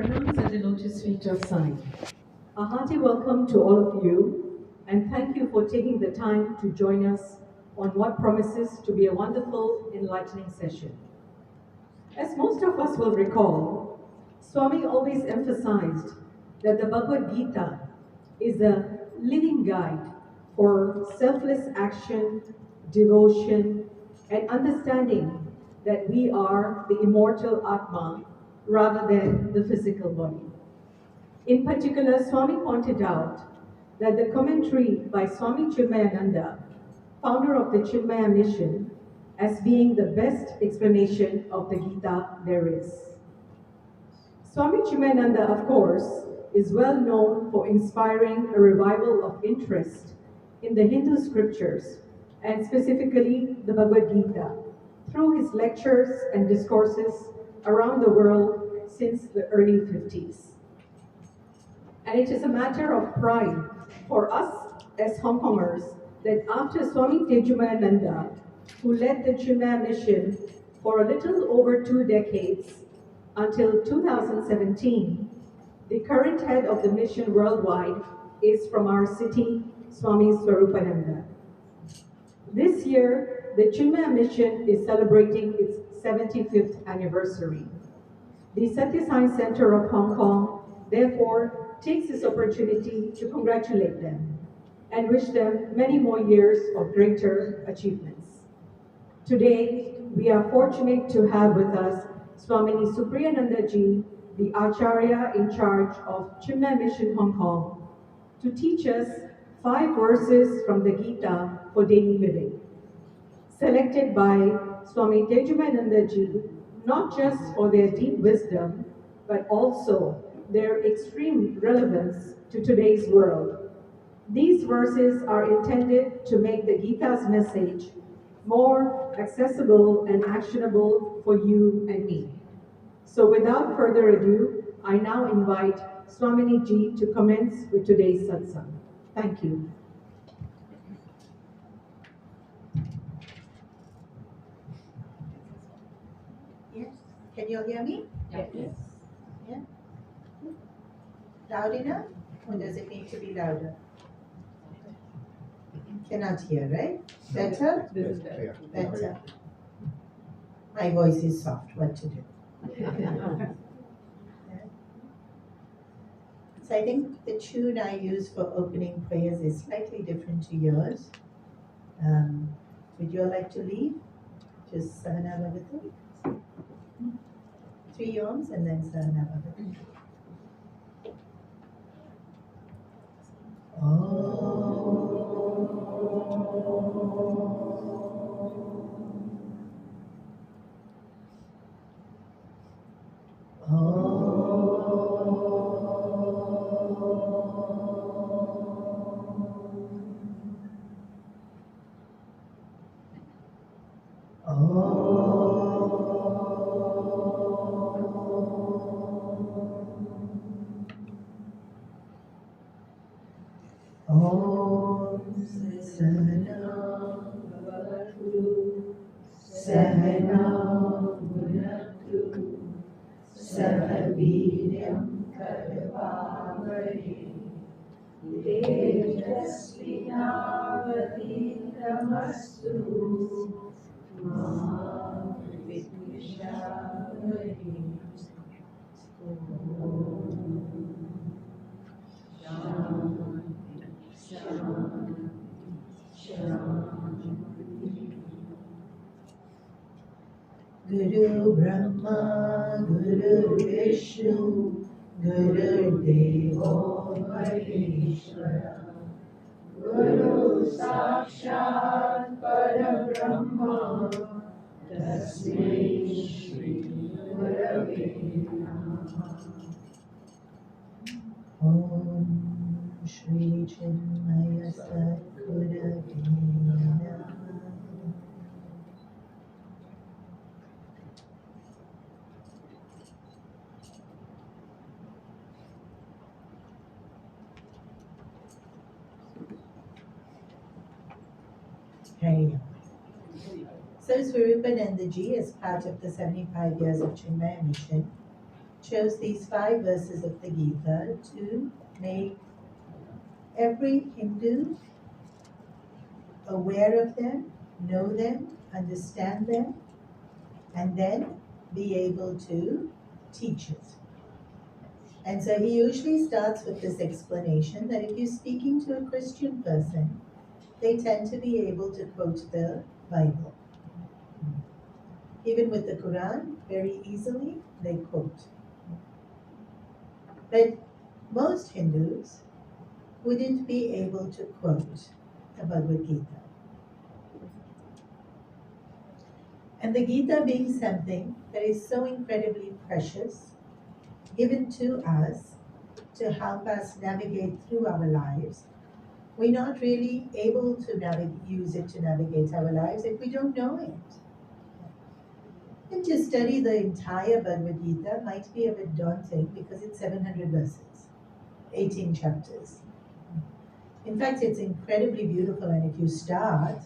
pronouns at the lotus feet of Sai. A hearty welcome to all of you, and thank you for taking the time to join us on what promises to be a wonderful, enlightening session. As most of us will recall, Swami always emphasized that the Bhagavad Gita is a living guide for selfless action, devotion, and understanding that we are the immortal Atma rather than the physical body. In particular, Swami pointed out that the commentary by Swami Chinmayananda, founder of the Chinmaya mission, as being the best explanation of the Gita there is. Swami Chinmayananda, of course, is well known for inspiring a revival of interest in the Hindu scriptures, and specifically the Bhagavad Gita, through his lectures and discourses around the world since the early 50s. And it is a matter of pride for us as Hong Kongers that after Swami Tejumayananda, who led the Chinmaya mission for a little over 2 decades until 2017, the current head of the mission worldwide is from our city, Swami Swarupananda. This year, the Chinmaya mission is celebrating its 75th anniversary. The Satya Sai Center of Hong Kong, therefore, takes this opportunity to congratulate them and wish them many more years of greater achievements. Today, we are fortunate to have with us Swamini Supriyanandaji, the Acharya in charge of Chinmaya Mission Hong Kong, to teach us 5 verses from the Gita for daily living, selected by Swami Tejumayanandaji not just for their deep wisdom, but also their extreme relevance to today's world. These verses are intended to make the Gita's message more accessible and actionable for you and me. So without further ado, I now invite Swamini Ji to commence with today's satsang. Thank you. Yes. Can you all hear me? Yes. Yeah. Loud enough? Or does it need to be louder? Cannot hear, right? Better? This is better. Better. My voice is soft. What to do? Yeah. So I think the tune I use for opening prayers is slightly different to yours. Would you all like to lead? Just Sahana Bhavatu. 3 Oms and then Sahana Bhavatu. Guru Brahma, Guru Vishnu, Guru Devo Maheshwara, Guru Sakshat Parabrahma, Tasmai Shri Gurave Namaha. Om Shri Chinmaya Sadgurave Namaha. Hari Om. So Swarupanandaji, as part of the 75 years of Chinmaya mission, chose these 5 verses of the Gita to make every Hindu aware of them, know them, understand them, and then be able to teach it. And so he usually starts with this explanation that if you're speaking to a Christian person, they tend to be able to quote the Bible. Even with the Quran, very easily they quote. But most Hindus wouldn't be able to quote the Bhagavad Gita. And the Gita being something that is so incredibly precious, given to us to help us navigate through our lives, we're not really able to use it to navigate our lives if we don't know it. And to study the entire Bhagavad Gita might be a bit daunting because it's 700 verses, 18 chapters. In fact, it's incredibly beautiful, and if you start,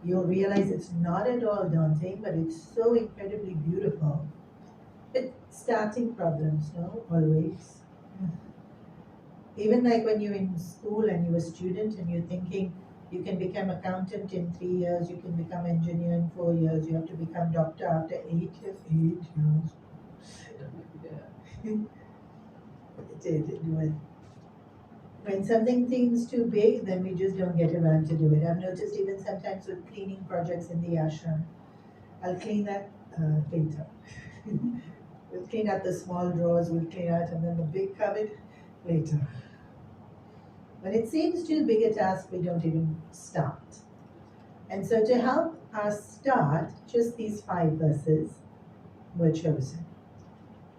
you'll realize it's not at all daunting, but it's so incredibly beautiful. But starting problems, no, always. Even like when you're in school and you're a student and you're thinking you can become accountant in 3 years, you can become engineer in 4 years, you have to become doctor after 8 years. 8 years. When something seems too big, then we just don't get around to do it. I've noticed even sometimes with cleaning projects in the ashram, I'll clean that later. We'll clean out the small drawers, we'll clean out, and then the big cupboard later. When it seems too big a task, we don't even start. And so to help us start, just these 5 verses were chosen.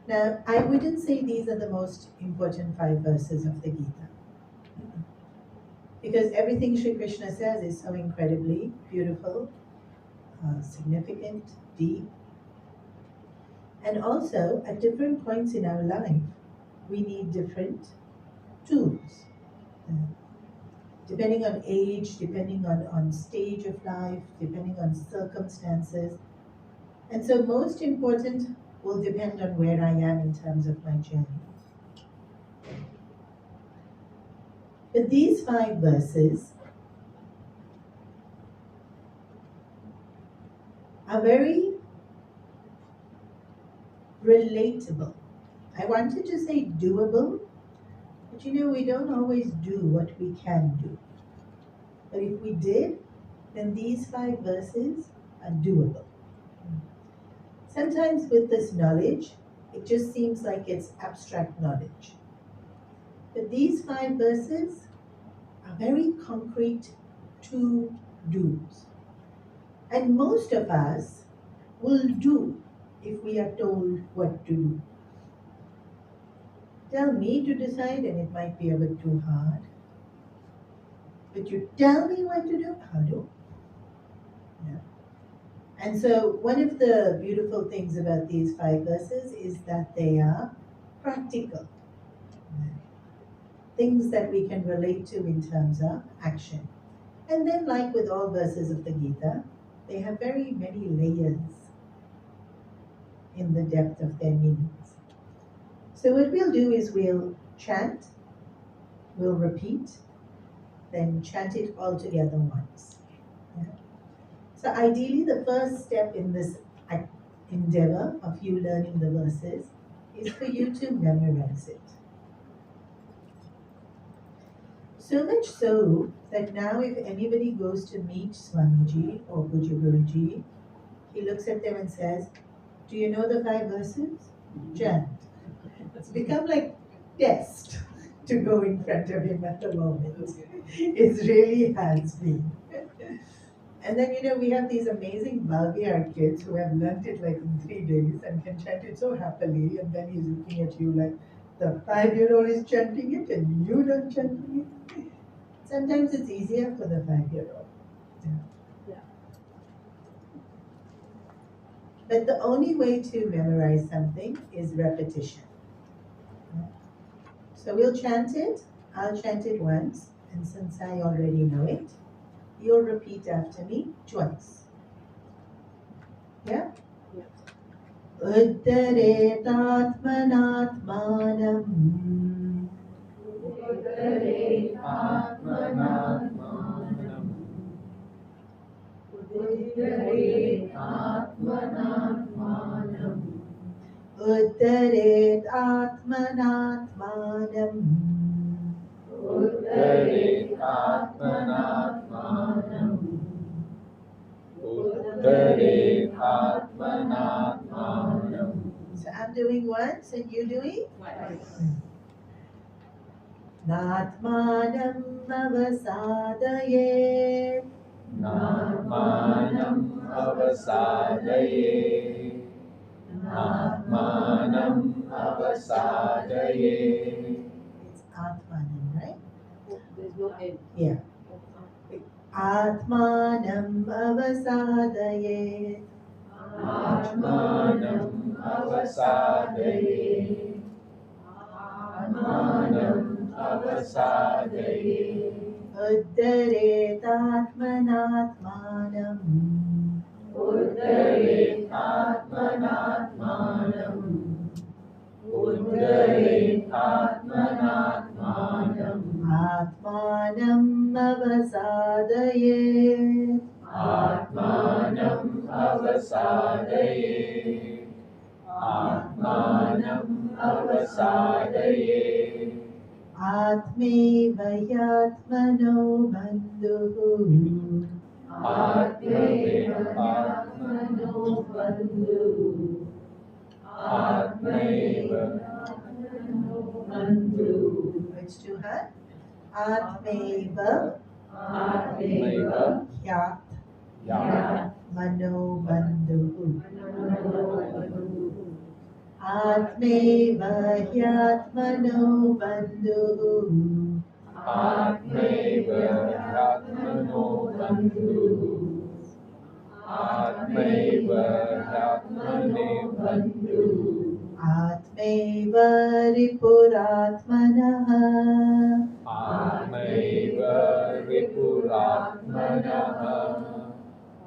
Now, I wouldn't say these are the most important 5 verses of the Gita, because everything Sri Krishna says is so incredibly beautiful, significant, deep. And also, at different points in our life, we need different tools. Depending on age, depending on stage of life, depending on circumstances. And so most important will depend on where I am in terms of my journey. But these 5 verses are very relatable. I wanted to say doable, but we don't always do what we can do. But if we did, then these 5 verses are doable. Sometimes with this knowledge, it just seems like it's abstract knowledge. But these 5 verses are very concrete to-dos. And most of us will do if we are told what to do. Tell me to decide and it might be a bit too hard. But you tell me what to do, I'll do. Yeah. And so one of the beautiful things about these 5 verses is that they are practical. Things that we can relate to in terms of action. And then like with all verses of the Gita, they have very many layers in the depth of their meanings. So what we'll do is we'll chant, we'll repeat, then chant it all together once. Yeah? So ideally the first step in this endeavor of you learning the verses is for you to memorize it. So much so that now if anybody goes to meet Swamiji or Puja Guruji, he looks at them and says, do you know the 5 verses? Chant. It's become like test to go in front of him at the moment. It really has been. And then, we have these amazing Balviar kids who have learnt it like in 3 days and can chant it so happily, and then he's looking at you like, the 5-year-old is chanting it and you don't chanting it. Sometimes it's easier for the 5-year-old. Yeah. But the only way to memorize something is repetition. So we'll chant it, I'll chant it once, and since I already know it, you'll repeat after me twice. Yeah? Uttaretatmanatmanam. Atmanatmanam. Uttaretatmanatmanam. Uttaretatmanatmanam. Uttaretatmanatmanam. Uttaretatmanatmanam. So I'm doing once and you doing? Natmanam avasadaye. Natmanam avasadaye. Natmanam avasadaye. It's Atmanam, right? There's no end. Yeah. Atmanam avasadaye. Atmanam avasadaye. Atmanam avasadaye. Uttaretatmanatmanam. Uttaretatmanatmanam. Uttaretatmanatmanam. Atmanam avasadaye. Atmanam avasadaye. Atmanam avasadaye. Atmeva yatmano bandhuhu. Atmaivatmano bandhu. Atmaivatmano bandhu. It's too hard. Atmeva yat mano bandhuhu. Atmeva yatmano bandhuhu. Atmaivatmano bandhu. Atmaivatmane bandhu. Atmeva ripuratmanaha. Atmaiva ripuratmanaha.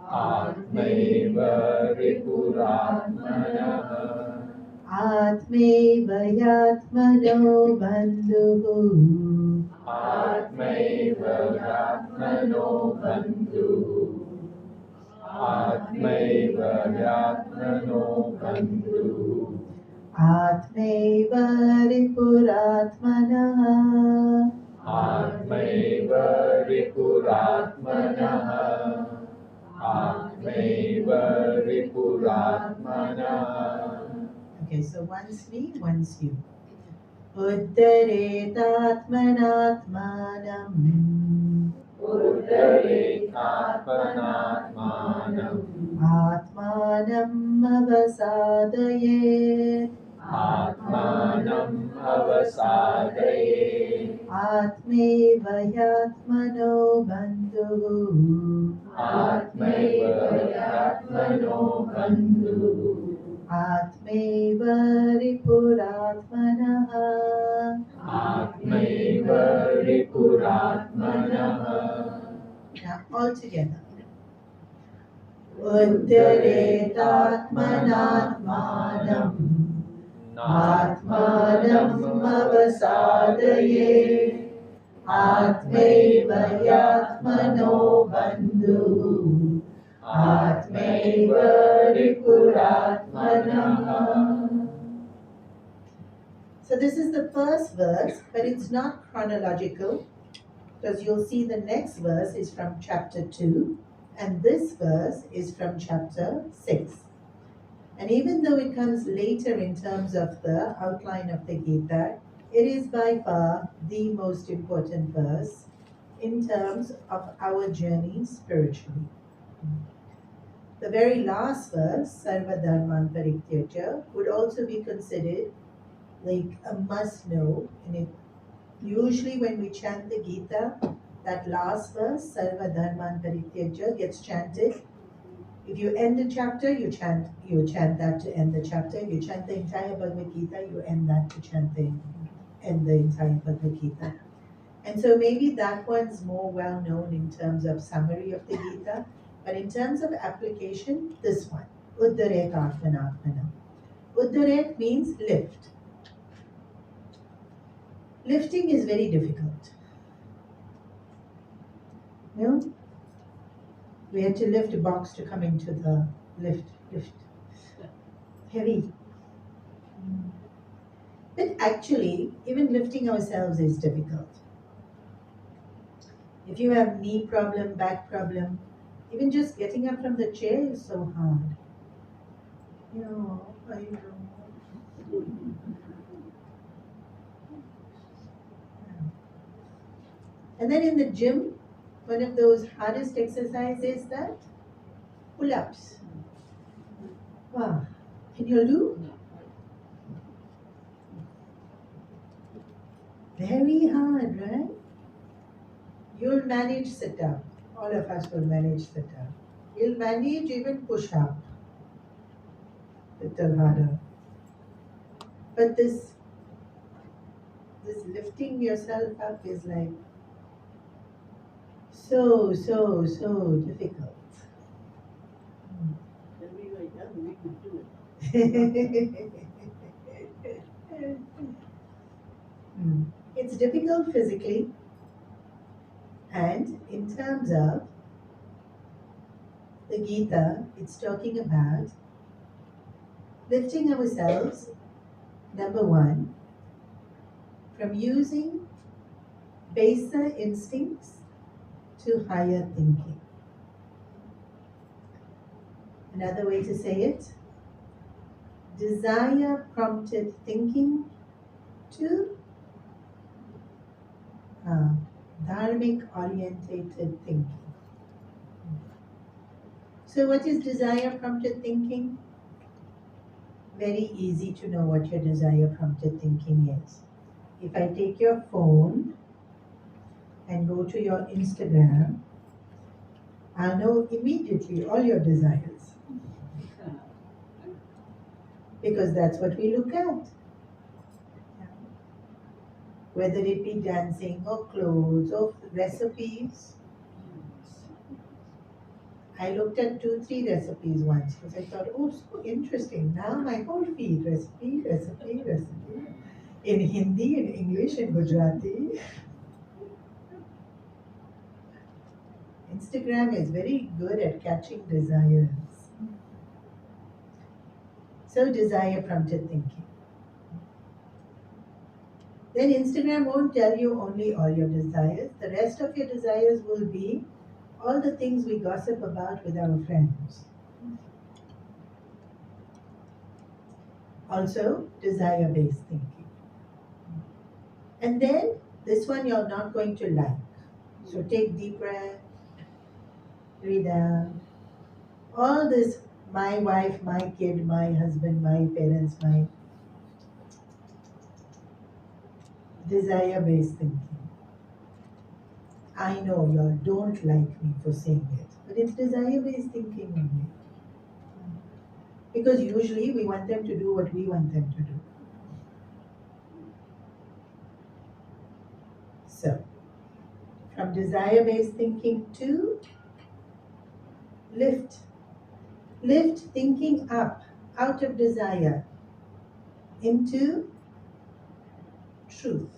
Atmaiva ripuratmanaha. Atmeva yatmano bandhuhu. Atmaivatmano bandhu. Atmaivatmano bandhu. Atmeva ripuratmanaha. Atmaiva ripuratmanaha. Atmaiva ripuratmanaha. Okay, so once me, once you. Uttaretatmanatmanam. Uttaretatmanatmanam. Atmanam avasadaye. Atmanam avasadaye. Atmeva yatmano bandhuhu. Atmaivatmano bandhu. Atmeva ripuratmanaha. Atmaiva ripuratmanaha. Now all together. Uttaretatmanatmanam. Atmanam avasadaye. Atmeva yatmano bandhuhu. Atmeva ripuratmanaha. So this is the first verse, but it's not chronological, because you'll see the next verse is from chapter 2, and this verse is from chapter 6. And even though it comes later in terms of the outline of the Gita, it is by far the most important verse in terms of our journey spiritually. The very last verse, Sarva Dharman Parityajya, would also be considered like a must know. And it, usually when we chant the Gita, that last verse, Sarva Dharman Parityajya, gets chanted. If you end the chapter, you chant that to end the chapter. If you chant the entire Bhagavad Gita, you end that to end the entire Bhagavad Gita. And so maybe that one's more well known in terms of summary of the Gita, but in terms of application, this one, Uddare Atmanatmanam. Uddaret means lift. Lifting is very difficult. No? We had to lift a box to come into the lift. Heavy. But actually, even lifting ourselves is difficult. If you have knee problem, back problem, even just getting up from the chair is so hard. I know. And then in the gym, one of those hardest exercises is that pull-ups. Wow. Can you do? Very hard, right? You'll manage sit-up. All of us will manage sit-up. You'll manage even push-up. Little harder. But this lifting yourself up is like so difficult. When we were young, we could do it. It's difficult physically, and in terms of the Gita, it's talking about lifting ourselves, number one, from using baser instincts to higher thinking. Another way to say it, desire prompted thinking to dharmic orientated thinking. So what is desire prompted thinking? Very easy to know what your desire prompted thinking is. If I take your phone and go to your Instagram, I'll know immediately all your desires. Because that's what we look at. Whether it be dancing or clothes or recipes. I looked at 2-3 recipes once because I thought, oh, so interesting. Now my whole feed, recipe. In Hindi, in English, in Gujarati. Instagram is very good at catching desires. So desire prompted thinking. Then Instagram won't tell you only all your desires. The rest of your desires will be all the things we gossip about with our friends. Also, desire-based thinking. And then, this one you're not going to like. So take deep breath, breathe out. All this, my wife, my kid, my husband, my parents, my desire-based thinking. I know you all don't like me for saying it, but it's desire-based thinking only. Because usually we want them to do what we want them to do. So, from desire-based thinking to lift. Lift thinking up, out of desire, into truth.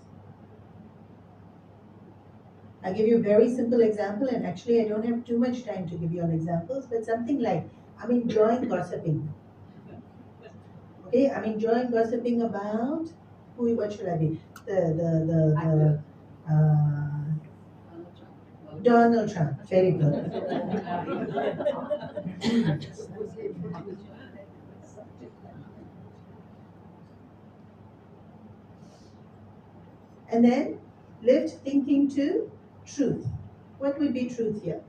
I'll give you a very simple example, and actually I don't have too much time to give you all examples, but something like, I'm enjoying gossiping. Okay, I'm enjoying gossiping about, what should I be? Donald Trump, very good. And then lift thinking to truth. What would be truth here?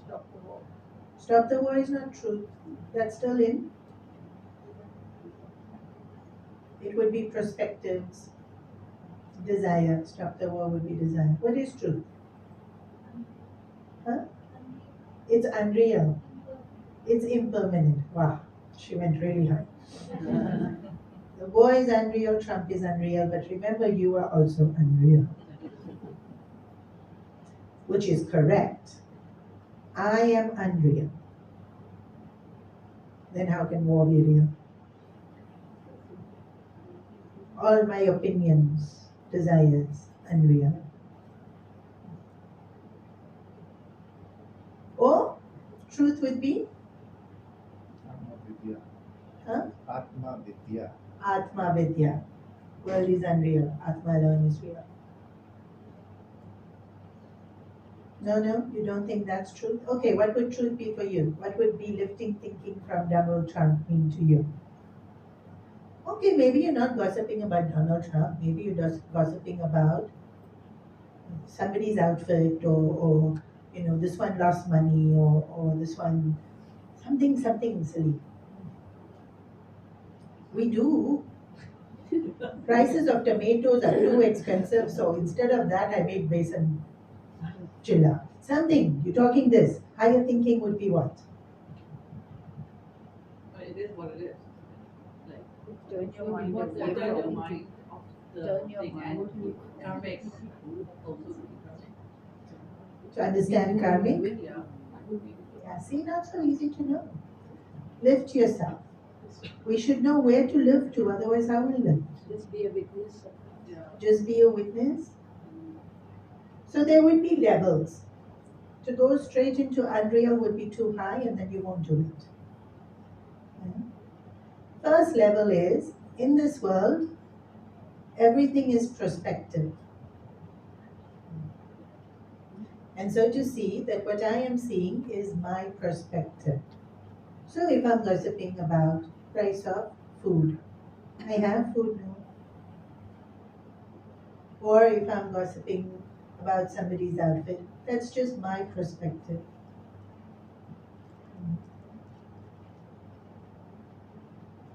Stop the war. Stop the war is not truth. That's still in. It would be perspectives, desire. Stop the war would be desire. What is truth? Huh? It's unreal. It's impermanent. Wow, she went really high. The war is unreal, Trump is unreal, but remember you are also unreal. Which is correct. I am unreal. Then how can war be real? all my opinions, desires, unreal. Or truth would be Atma Vidya. huh? Atma Vidya. Atma Vidya. World is unreal. Atma alone is real. No, you don't think that's truth? Okay, what would truth be for you? What would be lifting thinking from Donald Trump mean to you? Okay, maybe you're not gossiping about Donald Trump. Maybe you're just gossiping about somebody's outfit, or this one lost money, or this one something silly. We do. Prices of tomatoes are too expensive, so instead of that, I made besan chilla. Something. You're talking this. Higher thinking would be what? But it is what it is. Like, Turn your mind what's away the from mind of the turn your thing mind and karmic also. To understand karmic? Yeah. Yeah, see, not so easy to know. Lift yourself. We should know where to live to, otherwise how will we live? just be a witness. Yeah. Just be a witness. So there would be levels. To go straight into unreal would be too high and then you won't do it. Okay? First level is, in this world, everything is perspective. And so to see that what I am seeing is my perspective. So if I'm gossiping about price of food, I have food now. Or if I'm gossiping about somebody's outfit, that's just my perspective.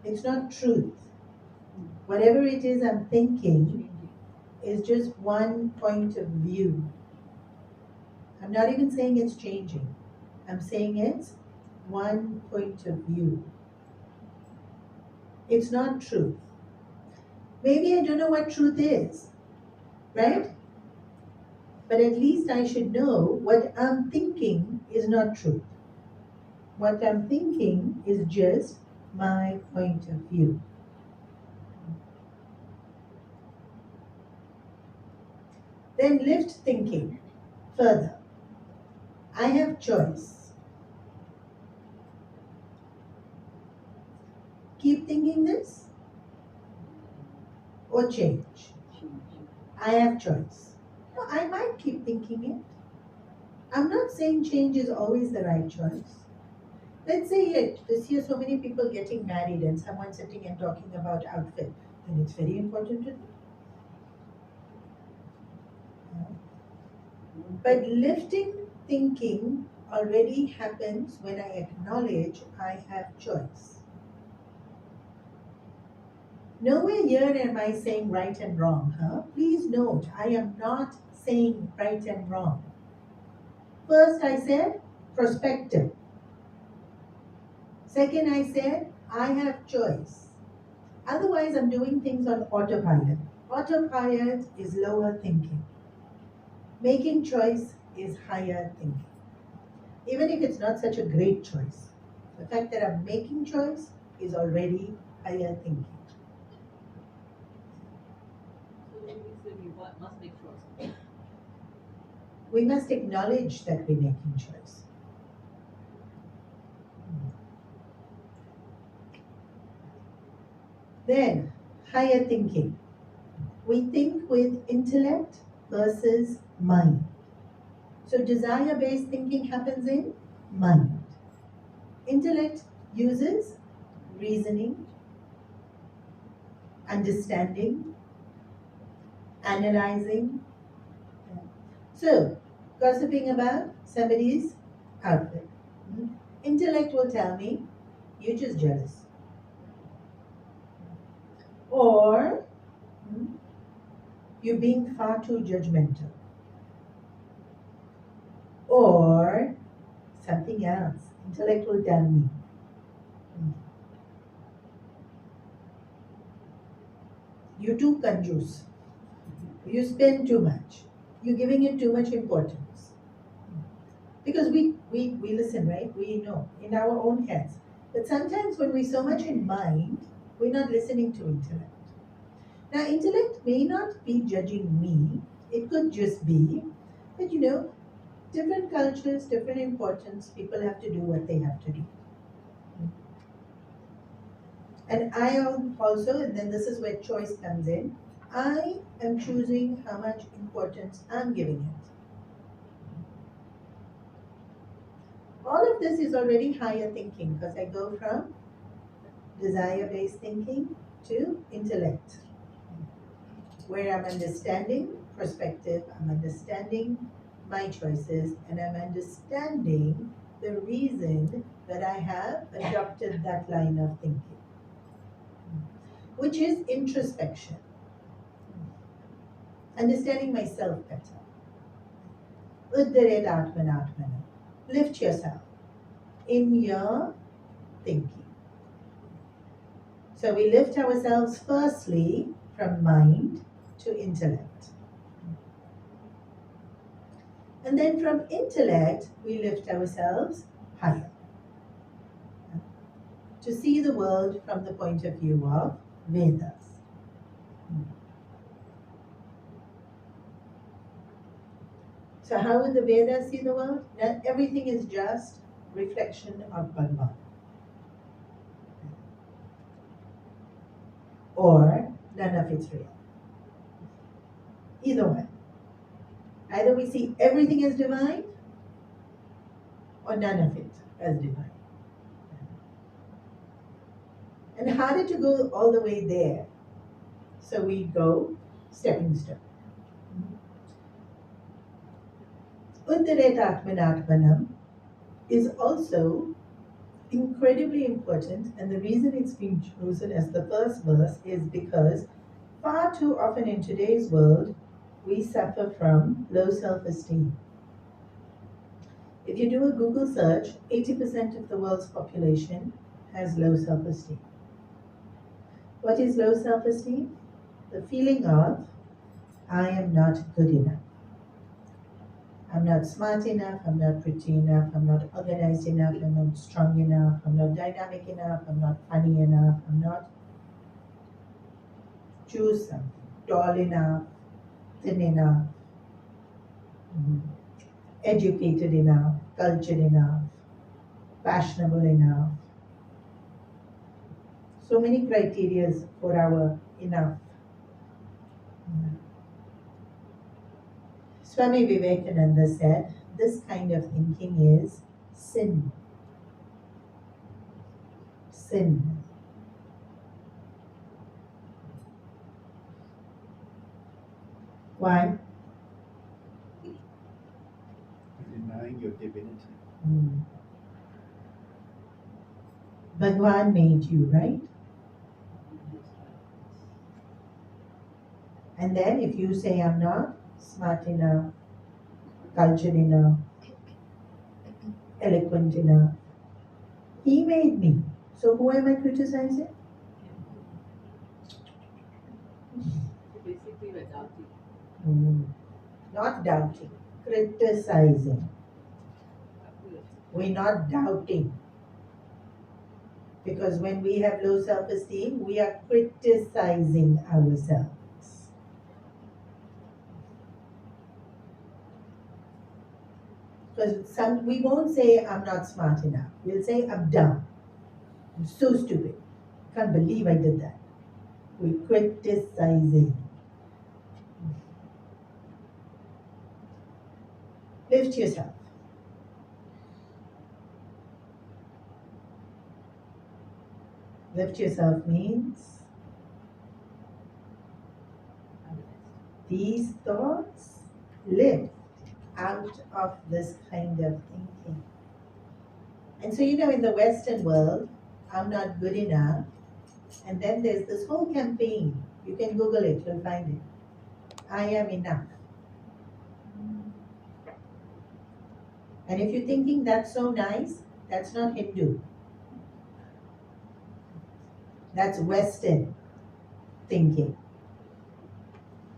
It's not truth. Whatever it is I'm thinking is just one point of view. I'm not even saying it's changing. I'm saying it's one point of view. It's not truth. Maybe I don't know what truth is, right? But at least I should know what I'm thinking is not truth. What I'm thinking is just my point of view. Then lift thinking further. I have choice. Keep thinking this or change. I have choice. No, I might keep thinking it. I'm not saying change is always the right choice. Let's say this year so many people getting married and someone sitting and talking about outfit, then it's very important to know. But lifting thinking already happens when I acknowledge I have choice. Nowhere here am I saying right and wrong, huh? Please note, I am not saying right and wrong. First I said perspective. Second I said I have choice. Otherwise I'm doing things on autopilot. Autopilot is lower thinking. Making choice is higher thinking. Even if it's not such a great choice, the fact that I'm making choice is already higher thinking. So we must make choice. We must acknowledge that we're making choice. Then, higher thinking. We think with intellect versus mind. So desire-based thinking happens in mind. Intellect uses reasoning, understanding, analyzing. So, gossiping about somebody's outfit. Intellect will tell me, you're just jealous. Or, you're being far too judgmental. Or, something else. Intellect will tell me, you're too conjuice. You spend too much. You're giving it too much importance. Because we listen, right? We know in our own heads. But sometimes when we're so much in mind, we're not listening to intellect. Now, intellect may not be judging me, it could just be that, different cultures, different importance, people have to do what they have to do. And I am also, and then this is where choice comes in, I am choosing how much importance I'm giving it. All of this is already higher thinking because I go from desire-based thinking to intellect, where I'm understanding perspective, I'm understanding my choices, and I'm understanding the reason that I have adopted that line of thinking, which is introspection, understanding myself better. Uddaret Atmanatmana. Lift yourself in your thinking. So we lift ourselves firstly from mind to intellect. And then from intellect, we lift ourselves higher. To see the world from the point of view of Vedas. So how would the Vedas see the world? That everything is just reflection of Bhagwan. Or none of it's real. Either one. Either we see everything as divine or none of it as divine. And harder to go all the way there. So we go stepping stone. Uddaret Atmanatmanam is also incredibly important, and the reason it's been chosen as the first verse is because far too often in today's world we suffer from low self-esteem. If you do a Google search, 80% of the world's population has low self-esteem. What is low self-esteem? The feeling of, I am not good enough. I'm not smart enough, I'm not pretty enough, I'm not organized enough, I'm not strong enough, I'm not dynamic enough, I'm not funny enough, I'm not, choose something, tall enough, thin enough, educated enough, cultured enough, fashionable enough. So many criteria for our enough. Swami Vivekananda said, this kind of thinking is sin. Sin. Why? Denying your divinity. Bhagwan made you, right? And then if you say I'm not smart enough, cultured enough, eloquent enough, he made me. So who am I criticizing? Basically, we're doubting. Not doubting, criticizing. We're not doubting. Because when we have low self-esteem, we are criticizing ourselves. Because we won't say I'm not smart enough. We'll say I'm dumb. I'm so stupid. Can't believe I did that. We're criticizing. Lift yourself. Lift yourself means these thoughts lift out of this kind of thinking. And so, in the Western world, I'm not good enough. And then there's this whole campaign. You can Google it, you'll find it. I am enough. And if you're thinking that's so nice, that's not Hindu. That's Western thinking.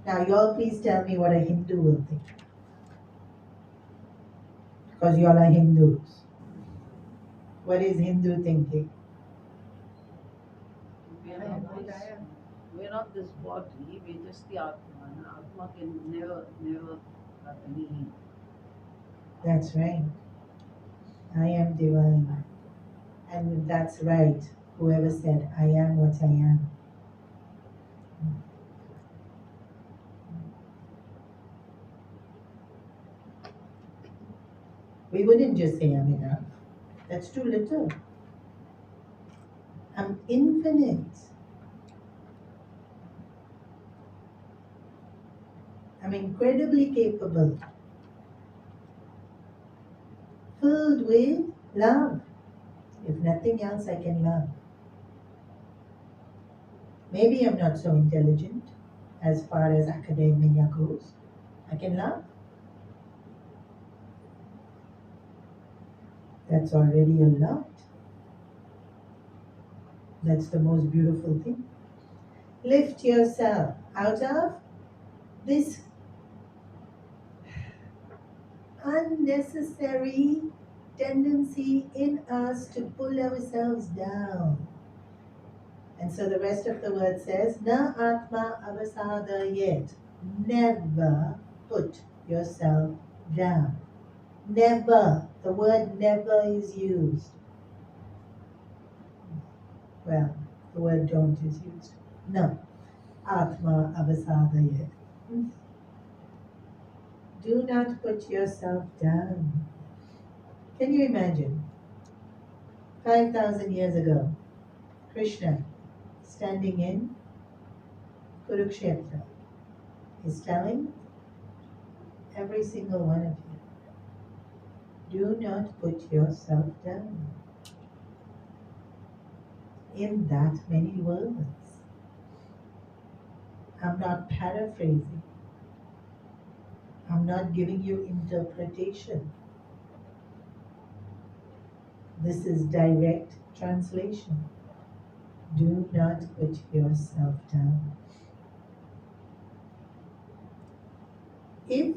Now, you all please tell me what a Hindu will think. Because you all are Hindus. What is Hindu thinking? We're we're not this body, we're just the Atma. And Atma can never have any. That's right. I am divine. And that's right. Whoever said, I am what I am. We wouldn't just say I'm enough. That's too little. I'm infinite. I'm incredibly capable. Filled with love. If nothing else, I can love. Maybe I'm not so intelligent as far as academia goes. I can love. That's already a lot. That's the most beautiful thing. Lift yourself out of this unnecessary tendency in us to pull ourselves down. And so the rest of the word says, Na atma avasadayet. Never put yourself down. Never. The word never is used. Well, the word don't is used. No. Atma avasadayet. Do not put yourself down. Can you imagine? 5,000 years ago, Krishna, standing in Kurukshetra, is telling every single one of you, do not put yourself down. In that many words. I'm not paraphrasing. I'm not giving you interpretation. This is direct translation. Do not put yourself down. If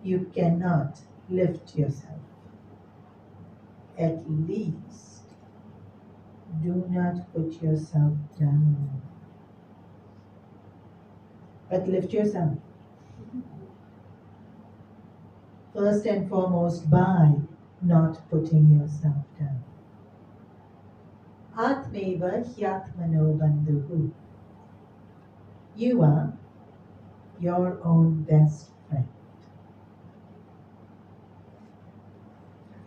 you cannot lift yourself, at least do not put yourself down. But lift yourself. First and foremost by not putting yourself down. Atmeva hyatmano bandhuhu. You are your own best friend.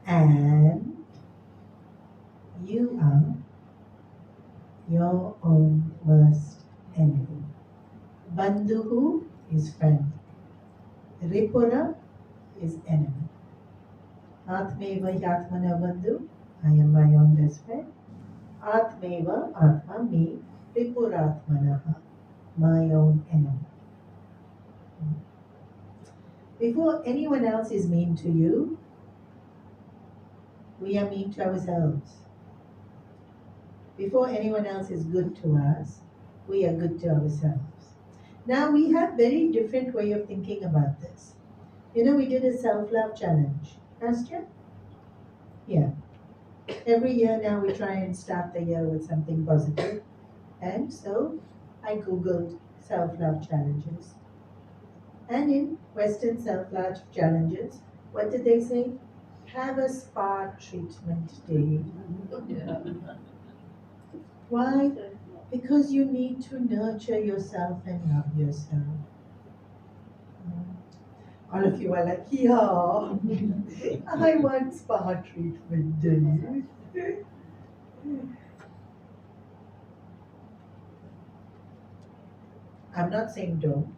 And you are your own worst enemy. Bandhuhu is friend. Ripura is enemy. Atmeva hyatmana bandhu. I am my own best friend. Atmeva, Atma, me, Ripuratmanaha, my own enemy. Before anyone else is mean to you, we are mean to ourselves. Before anyone else is good to us, we are good to ourselves. Now we have very different way of thinking about this. You know, we did a self-love challenge last year. Yeah. Every year now we try and start the year with something positive. And so I googled self-love challenges. And in Western self-love challenges, what did they say? Have a spa treatment day. Why? Because you need to nurture yourself and love yourself. All of you are like, yeah, I want spa treatment day. I'm not saying don't,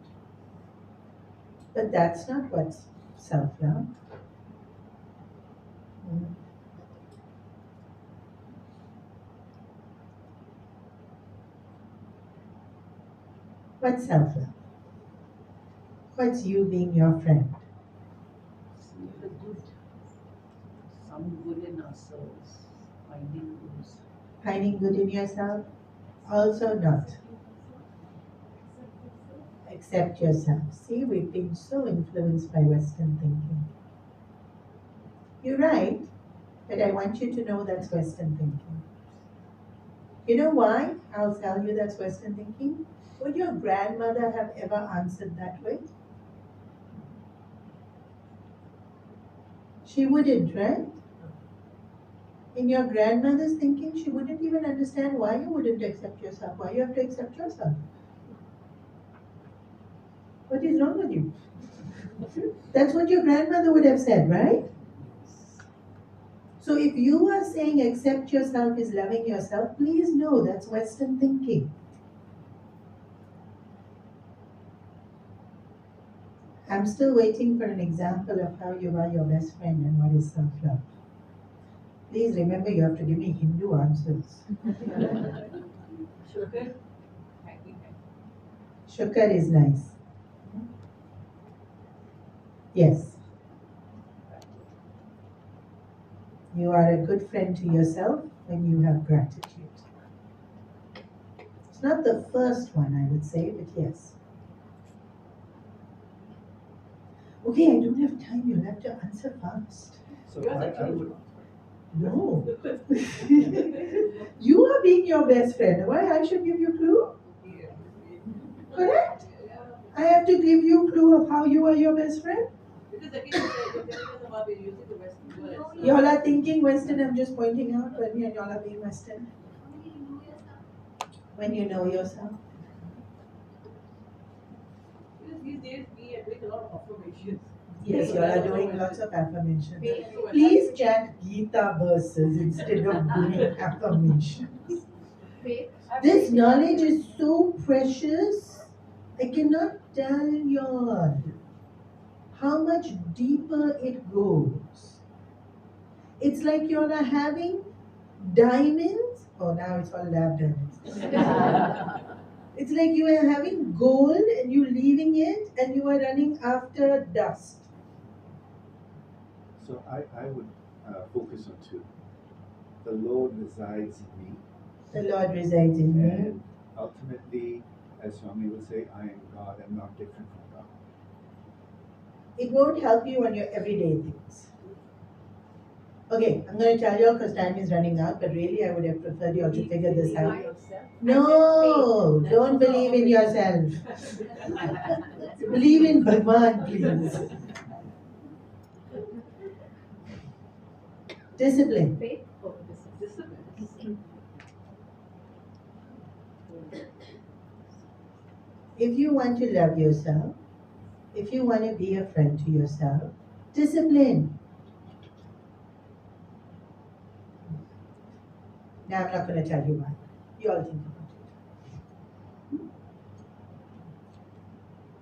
but that's not what's self-love. What's self-love? What's you being your friend? See the good, some good in ourselves, finding good. Finding good in yourself? Also not. Accept yourself. See, we've been so influenced by Western thinking. You're right, but I want you to know that's Western thinking. You know why I'll tell you that's Western thinking? Would your grandmother have ever answered that way? She wouldn't, right? In your grandmother's thinking, she wouldn't even understand why you wouldn't accept yourself, why you have to accept yourself. What is wrong with you? That's what your grandmother would have said, right? So if you are saying accept yourself is loving yourself, please know that's Western thinking. I'm still waiting for an example of how you are your best friend and what is self-love. Please remember you have to give me Hindu answers. Sugar. Shukar is nice. Yes. You are a good friend to yourself when you have gratitude. It's not the first one, I would say, but yes. Okay, I don't have time. You'll have to answer fast. So Yours I actually would, No. You are being your best friend. Why I should give you clue? Correct? I have to give you clue of how you are your best friend? Because again, you're telling us about we're using the Western words. Y'all are thinking Western, I'm just pointing out when y'all are being Western. When you know yourself. Because these days we are doing a lot of affirmations. Yes, So y'all are that's doing also lots of affirmations. Western. Please chant Gita verses instead of doing affirmations. This knowledge is so precious. I cannot tell y'all how much deeper it goes. It's like y'all are having diamonds. Oh, now it's all lab diamonds. It's like you are having gold and you leaving it and you are running after dust. so I would focus on two. The Lord resides in me, The Lord resides in me. and ultimately, as Swami would say, I am God. I'm not different from God. It won't help you on your everyday things. Okay, I'm going to tell you all because time is running out, but really I would have preferred you all to figure this out. No, don't believe in yourself. Believe in Bhagwan, please. Discipline. If you want to love yourself, if you want to be a friend to yourself, discipline. Now I'm not going to tell you why. You all think about it.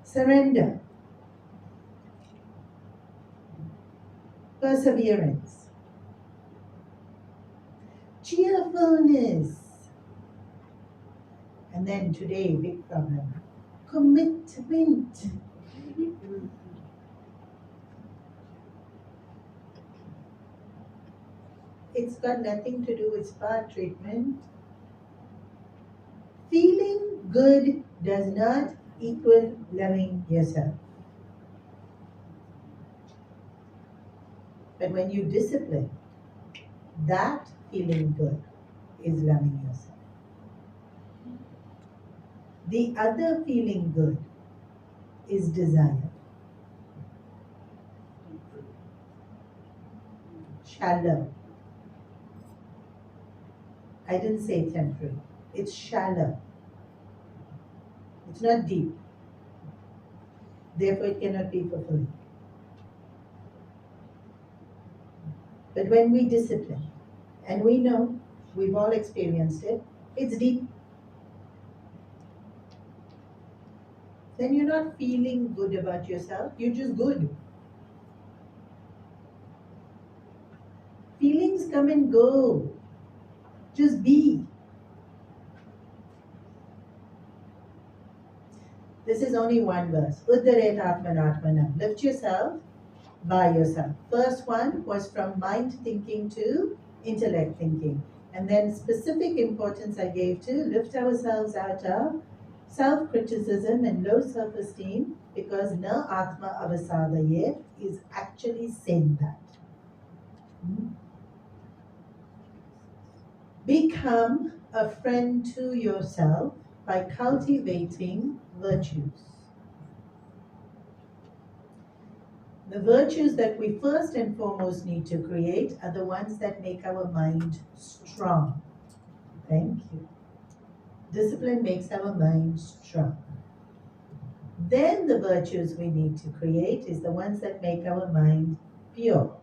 Surrender. Perseverance. Cheerfulness. And then today, big problem. Commitment. It's got nothing to do with spa treatment. Feeling good does not equal loving yourself. But when you discipline, that feeling good is loving yourself. The other feeling good is desire. Shallow. I didn't say temporary. It's shallow. It's not deep. Therefore, it cannot be fulfilling. But when we discipline, and we know, we've all experienced it, it's deep. Then you're not feeling good about yourself, you're just good. Feelings come and go. Just be. This is only one verse. Uddaret Atmanatmanam. Lift yourself by yourself. First one was from mind thinking to intellect thinking. And then specific importance I gave to lift ourselves out of self-criticism and low self-esteem, because na atma avasadayet is actually saying that. Become a friend to yourself by cultivating virtues. The virtues that we first and foremost need to create are the ones that make our mind strong. Thank you. Discipline makes our mind strong. Then the virtues we need to create is the ones that make our mind pure.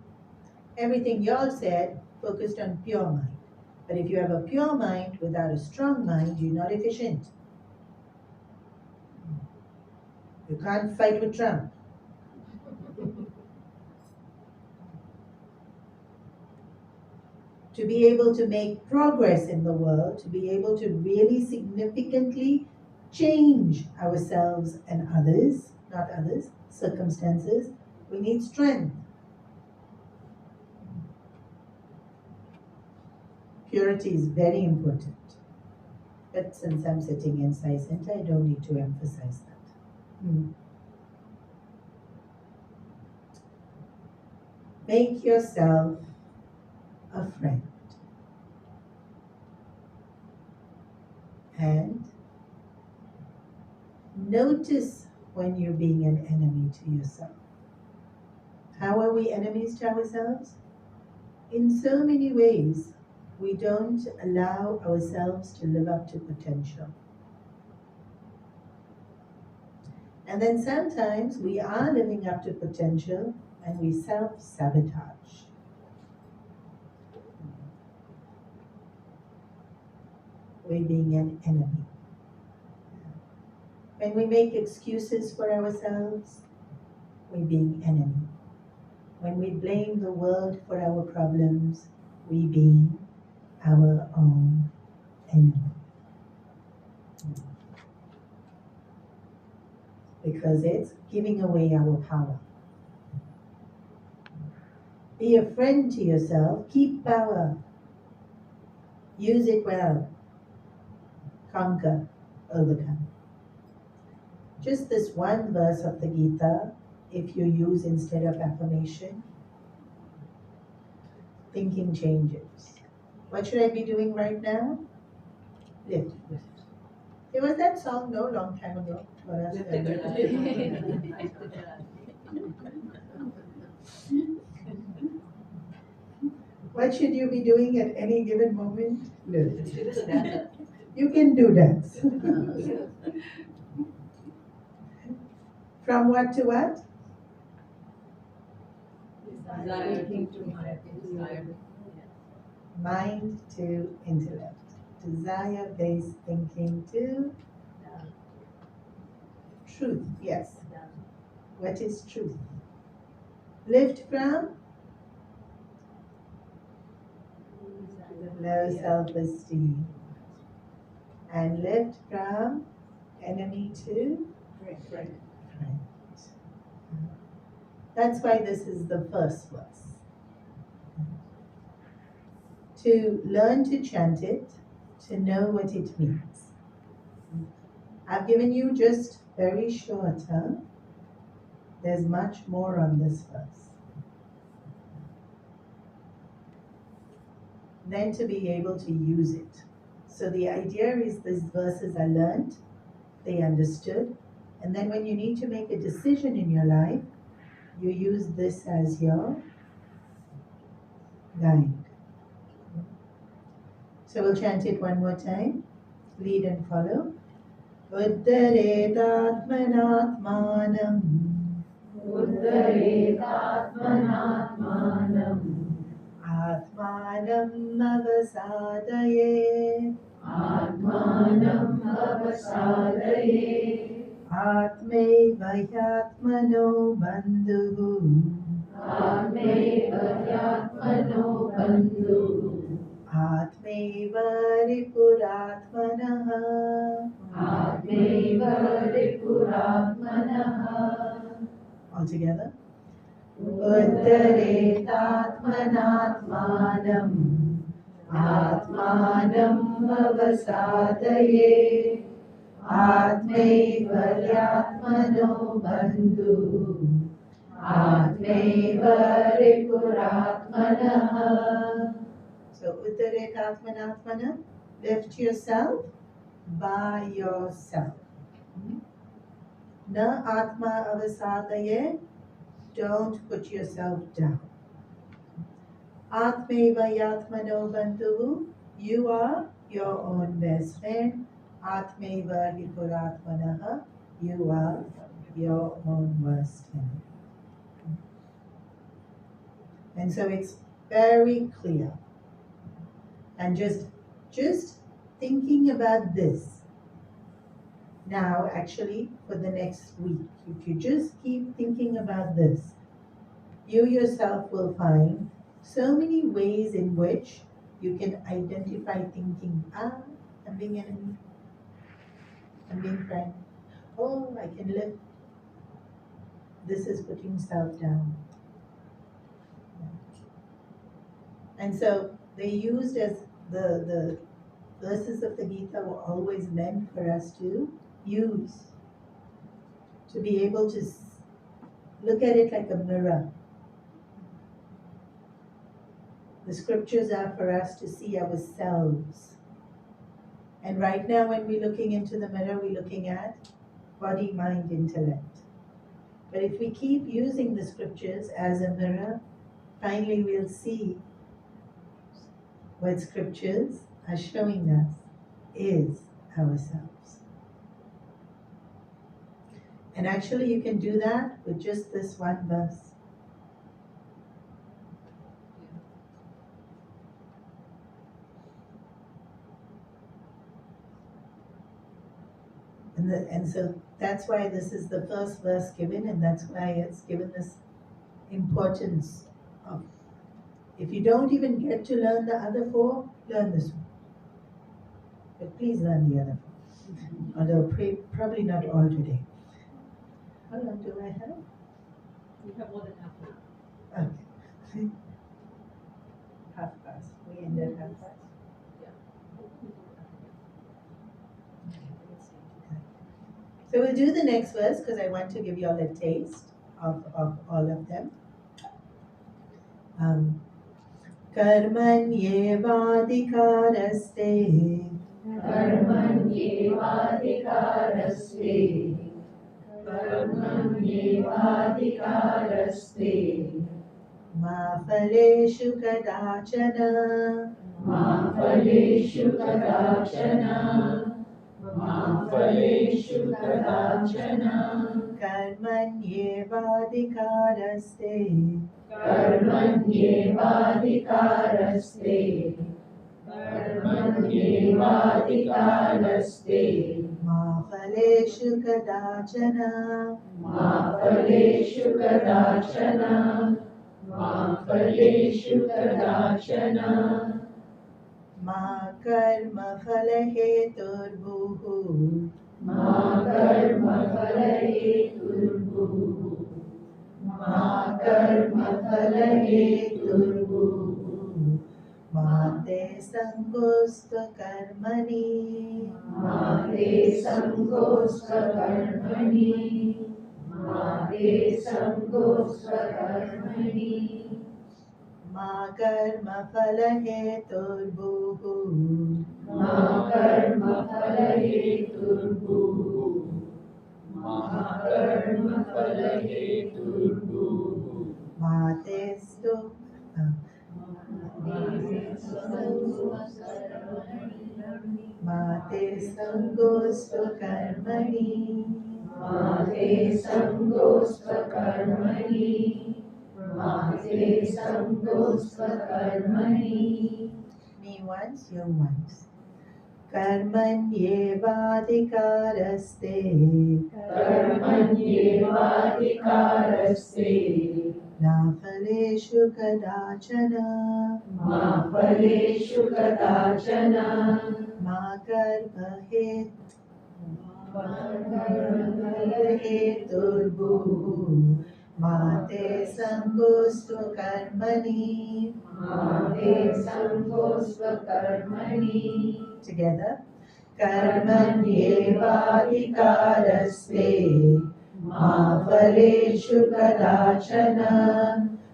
Everything y'all said focused on pure mind. But if you have a pure mind without a strong mind, you're not efficient. You can't fight with Trump. To be able to make progress in the world, to be able to really significantly change ourselves and others, not others, circumstances, we need strength. Purity is very important. But since I'm sitting in Sai Center, I don't need to emphasize that. Make yourself a friend. And notice when you're being an enemy to yourself. How are we enemies to ourselves? In so many ways, we don't allow ourselves to live up to potential. And then sometimes we are living up to potential and we self-sabotage. We're being an enemy. When we make excuses for ourselves, we're being enemy. When we blame the world for our problems, we being our own enemy. Because it's giving away our power. Be a friend to yourself. Keep power. Use it well. Conquer. Overcome. Just this one verse of the Gita, if you use instead of affirmation, thinking changes. What should I be doing right now? Lift. There was that song no long time ago. What should you be doing at any given moment? Lift. You can do that. From what to what? Mind to intellect. Desire-based thinking to truth. Yes. What is truth? Lift from low self-esteem. And lift from enemy to friend. That's why this is the first verse. To learn to chant it, to know what it means. I've given you just very short, There's much more on this verse. Then to be able to use it. So the idea is these verses are learned, they understood, and then when you need to make a decision in your life, you use this as your guide. So we'll chant it one more time. Lead and follow. Uttaretatmanatmanam. Uttaretatmanatmanam. Atmanam avasadaye. Atmanam avasadaye. Atmeva yatmano bandhuhu. Atmeva yatmano bandhu. Atmeva ripuratmanaha. Atmeva ripuratmanaha. All together. Uttaretatmanatmanam. Atmanam avasadaye. Atmeva yatmano bandhu. Atmeva ripuratmanaha. So Uttaretatmanatmana, lift yourself by yourself. Na atma avasadaye, don't put yourself down. Atmeva yatmano bandhu, you are your own best friend. Atmeva hipuratmanaha, you are your own worst enemy. And so it's very clear. And just thinking about this now, actually, for the next week, if you just keep thinking about this, you yourself will find so many ways in which you can identify thinking, I'm being enemy, I'm being friend, oh, I can live. This is putting self down. And so they used as the verses of the Gita were always meant for us to use, to be able to look at it like a mirror. The scriptures are for us to see ourselves. And right now when we're looking into the mirror, we're looking at body, mind, intellect. But if we keep using the scriptures as a mirror, finally we'll see what scriptures are showing us is ourselves. And actually you can do that with just this one verse. And so that's why this is the first verse given, and that's why it's given this importance of, if you don't even get to learn the other four, learn this one. But please learn the other four. Although probably not all today. How long do I have? You have more than half an hour. Okay. Half past. We ended half past. So we'll do the next verse because I want to give you all a taste of all of them. Karmanyevadikaraste Karmanyevadikaraste Karmanyevadikaraste Ma phaleshu kadachana Ma phaleshu kadachana Ma phaleshu kadachana Karmanyevadikaraste Karmanyevadikaraste Karmanyevadikaraste Ma phaleshu kadachana Ma phaleshu kadachana Ma phaleshu kadachana Ma karma phalaheturbuhu Ma karma phalaheturbuhu Ma karma phalaheturbuhu Ma te sangosta karmani Ma te sangosta karmani Ma te sangosta karmani Ma karma phalaheturbuhu Ma karma phalaheturbuhu Ma karma phalaheturbuhu Ma te stu Ma te sangosta karmani Ma te sangosta karmani Ma te sangosta karmani Me once, you once. Karmanyevadikaraste Karmanyevadikaraste Na phaleshu kadachana Ma phaleshu kadachana Ma karma heturbuhu Ma te sangostu karmani Ma te sangosta karmani Together. Karmanyevadikaraste Ma phaleshu kadachana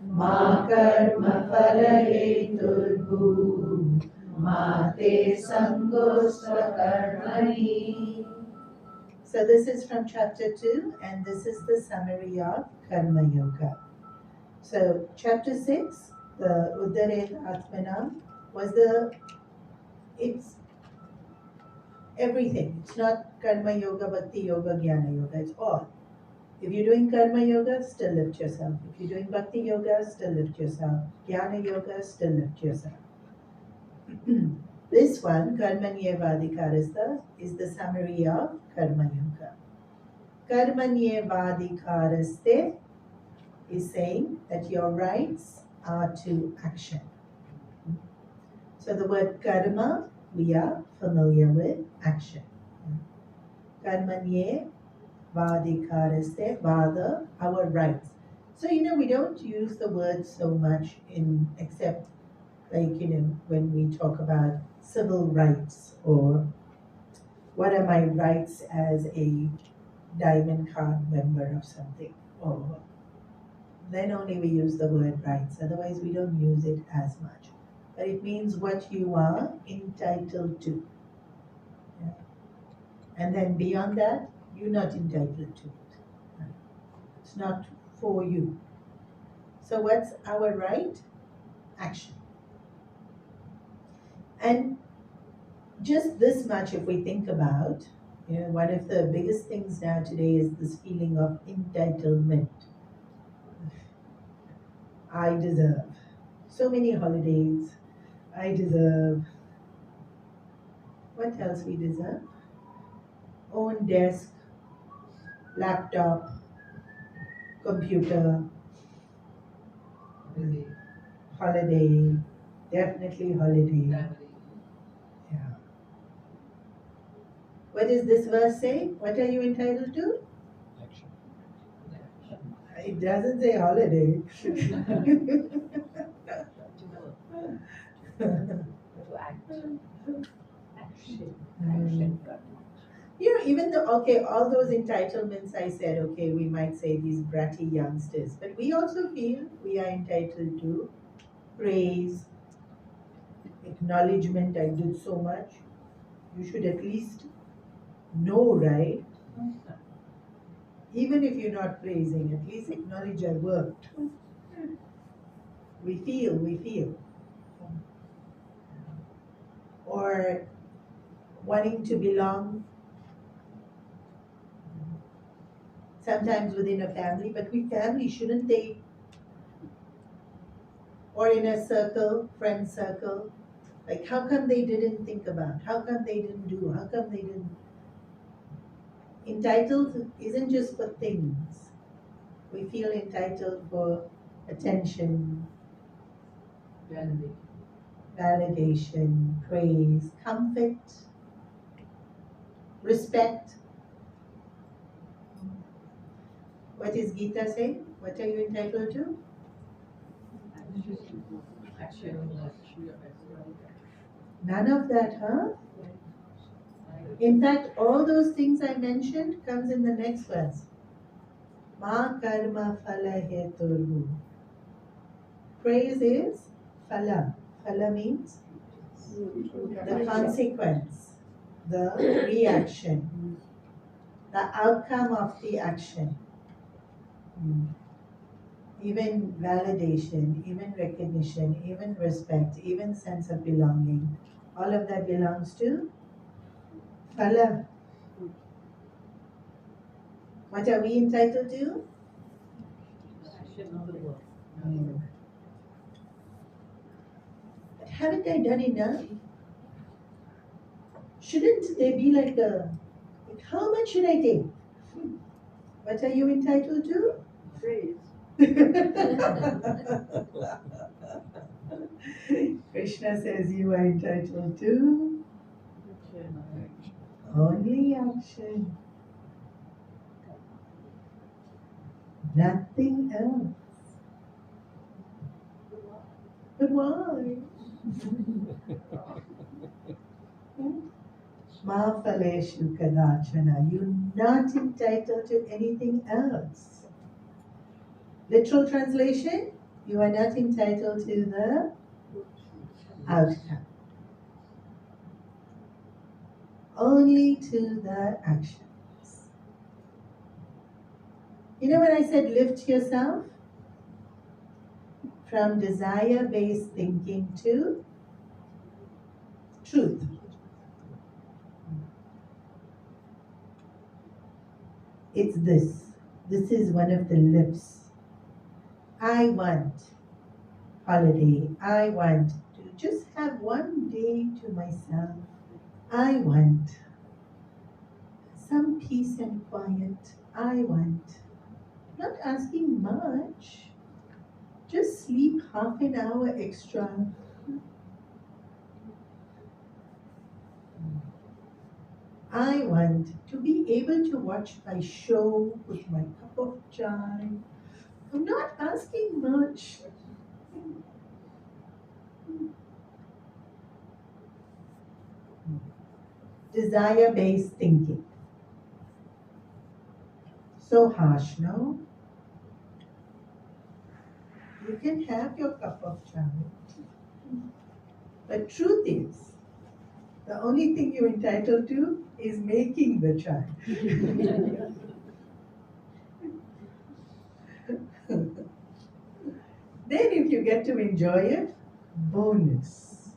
Ma karma phalaheturbuhu Ma te sangosvakarmani. So this is from chapter 2, and this is the summary of Karma Yoga. So chapter 6, the Udaret Atmanam, was it's everything. It's not Karma Yoga, Bhakti Yoga, Jnana Yoga. It's all. If you're doing Karma Yoga, still lift yourself. If you're doing Bhakti Yoga, still lift yourself. Jnana Yoga, still lift yourself. This one, Karmanyevadikarasta, is the summary of Karma Yoga. Karmanyevadikaraste is saying that your rights are to action. So the word karma, we are familiar with action. Karmanyevadikaraste, vada, our rights. So, we don't use the word so much except when we talk about civil rights or what are my rights as a diamond card member of something, or then only we use the word rights. Otherwise we don't use it as much. But it means what you are entitled to. Yeah. And then beyond that, you're not entitled to it. It's not for you. So what's our right? Action. And just this much, if we think about, one of the biggest things now today is this feeling of entitlement. I deserve so many holidays. I deserve. What else we deserve? Own desk, laptop, computer, holiday, definitely holiday. Yeah. What does this verse say? What are you entitled to? Action. It doesn't say holiday. To act. Action. Even though, okay, all those entitlements I said, okay, we might say these bratty youngsters, but we also feel we are entitled to praise, acknowledgement. I did so much. You should at least know, right? Even if you're not praising, at least acknowledge I worked. We feel. Or wanting to belong, sometimes within a family, but family, shouldn't they? Or in a circle, friend circle, like how come they didn't think about? How come they didn't do? How come they didn't? Entitled isn't just for things. We feel entitled for attention, validation, praise, comfort, respect. What is Gita saying? What are you entitled to? None of that, huh? In fact, all those things I mentioned comes in the next verse. Ma karma phala heturhu. Praise is phala. Phala means the consequence, the reaction, the outcome of the action. Even validation, even recognition, even respect, even sense of belonging, all of that belongs to phala. What are we entitled to? But haven't I done enough? Shouldn't there be like how much should I take? What are you entitled to? Praise. Krishna says you are entitled to only action. Nothing else. But why? Ma phaleshu kadachana. You're not entitled to anything else. Literal translation, you are not entitled to the outcome. only to the actions. You know when I said lift yourself from desire-based thinking to truth. It's this. This is one of the lifts. I want holiday. I want to just have one day to myself. I want some peace and quiet. I want. Not asking much. Just sleep half an hour extra. I want to be able to watch my show with my cup of chai. I'm not asking much. Desire-based thinking. So harsh, no? You can have your cup of chai. But truth is, the only thing you're entitled to is making the chai. Then if you get to enjoy it, bonus.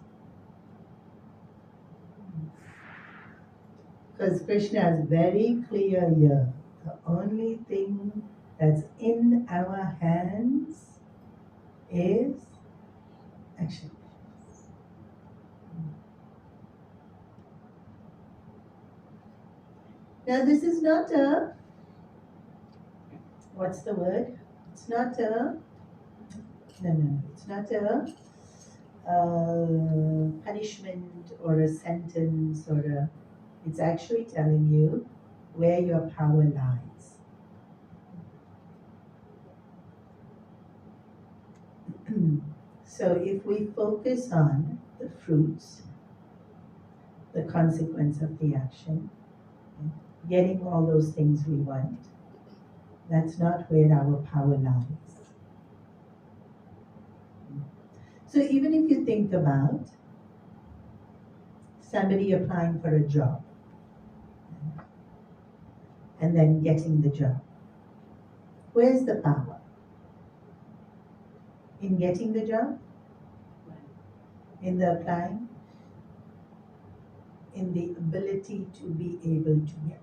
Because Krishna is very clear here. The only thing that's in our hands is action. Now this is not a, what's the word? It's not a, no. It's not a punishment or a sentence or a, it's actually telling you where your power lies. So if we focus on the fruits, the consequence of the action, getting all those things we want, that's not where our power lies. So even if you think about somebody applying for a job and then getting the job, where's the power? In getting the job? In the applying? In the ability to be able to get.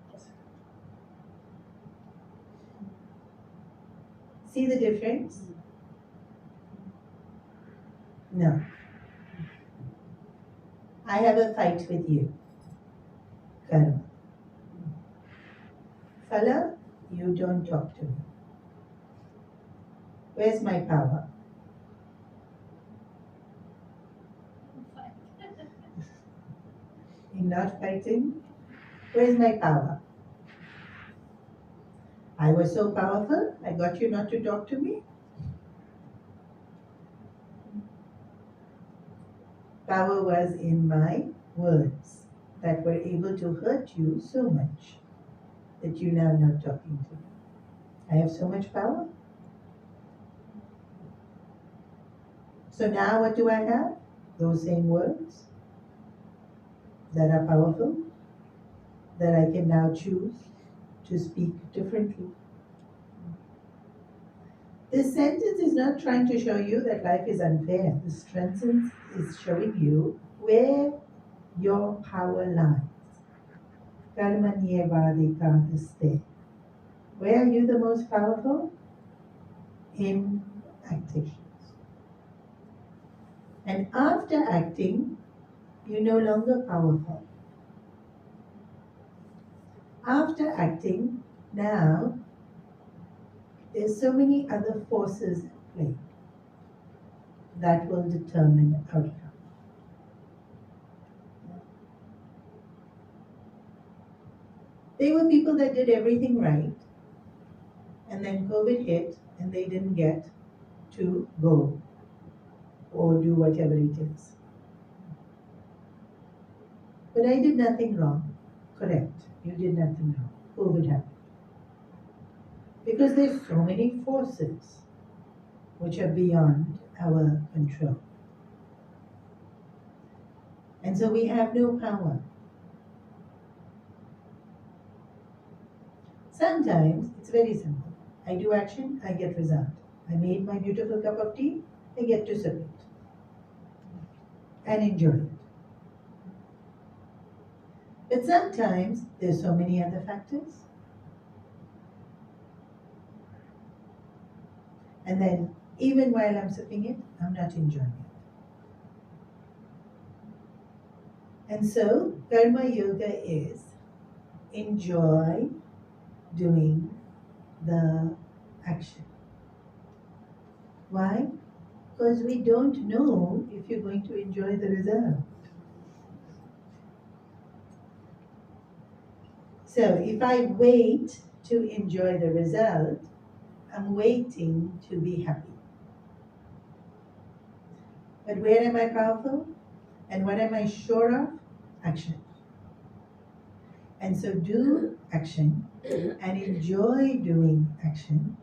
See the difference? No. I have a fight with you. Karma. Fala, you don't talk to me. Where's my power? In not fighting? Where's my power? I was so powerful, I got you not to talk to me? Power was in my words that were able to hurt you so much that you now not talking to me. I have so much power. So now what do I have? Those same words that are powerful, that I can now choose to speak differently. This sentence is not trying to show you that life is unfair. This sentence is showing you where your power lies. Karmanyevadikadaste. Where are you the most powerful? In acting. And after acting, you're no longer powerful. After acting, now there's so many other forces at play that will determine outcome. They were people that did everything right, and then COVID hit and they didn't get to go or do whatever it is. But I did nothing wrong. Correct. You did nothing wrong. COVID happened. Because there's so many forces which are beyond our control. And so we have no power. Sometimes it's very simple. I do action, I get result. I made my beautiful cup of tea, I get to sip it and enjoy it. But sometimes there's so many other factors. And then even while I'm sipping it, I'm not enjoying it. And so karma yoga is enjoy doing the action. Why? Because we don't know if you're going to enjoy the result. So if I wait to enjoy the result, I'm waiting to be happy. But where am I powerful? And what am I sure of? Action. And so do action and enjoy doing action.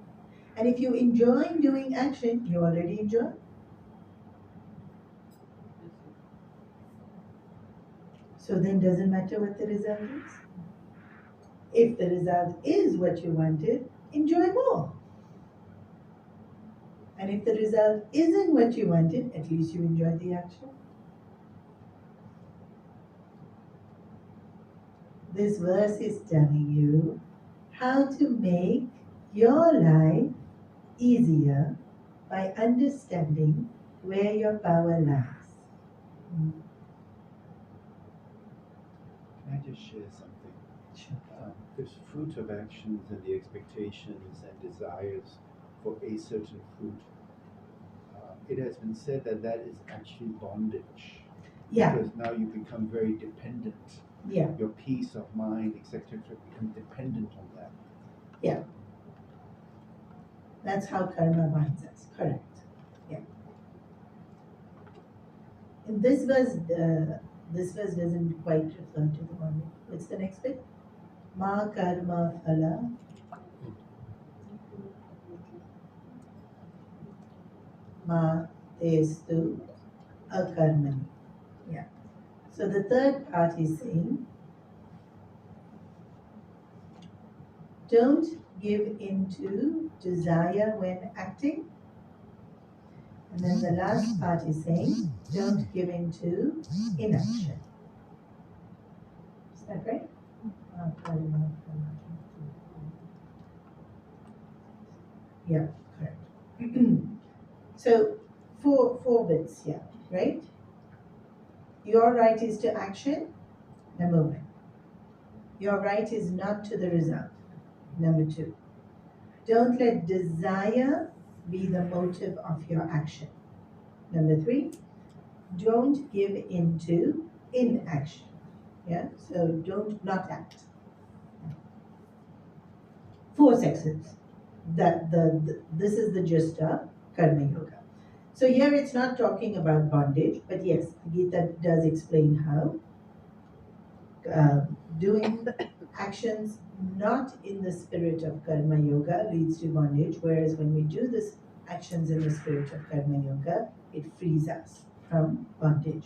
And if you enjoy doing action, you already enjoy. So then doesn't matter what the result is. If the result is what you wanted, enjoy more. And if the result isn't what you wanted, at least you enjoy the action. This verse is telling you how to make your life easier by understanding where your power lies. Can I just share something? Sure. This fruit of actions and the expectations and desires for a certain fruit, it has been said that that is actually bondage. Yeah. Because now you become very dependent. Yeah. Your peace of mind, etc., become dependent on that. Yeah. That's how karma binds us. Correct. Yeah. In this verse doesn't quite refer to the bondage. What's the next bit? Ma karma phala. Ma testu akarmani. Yeah. So the third part is saying, don't give into desire when acting. And then the last part is saying, don't give into inaction. Is that right? Yeah, correct. So four bits here, right? Your right is to action, number one. Your right is not to the result, number two. Don't let desire be the motive of your action. Number three, don't give into inaction. Yeah, so don't not act. 4 sections. This is the gist of karma yoga. So here it's not talking about bondage, but yes, Gita does explain how doing actions not in the spirit of karma yoga leads to bondage, whereas when we do this actions in the spirit of karma yoga, it frees us from bondage.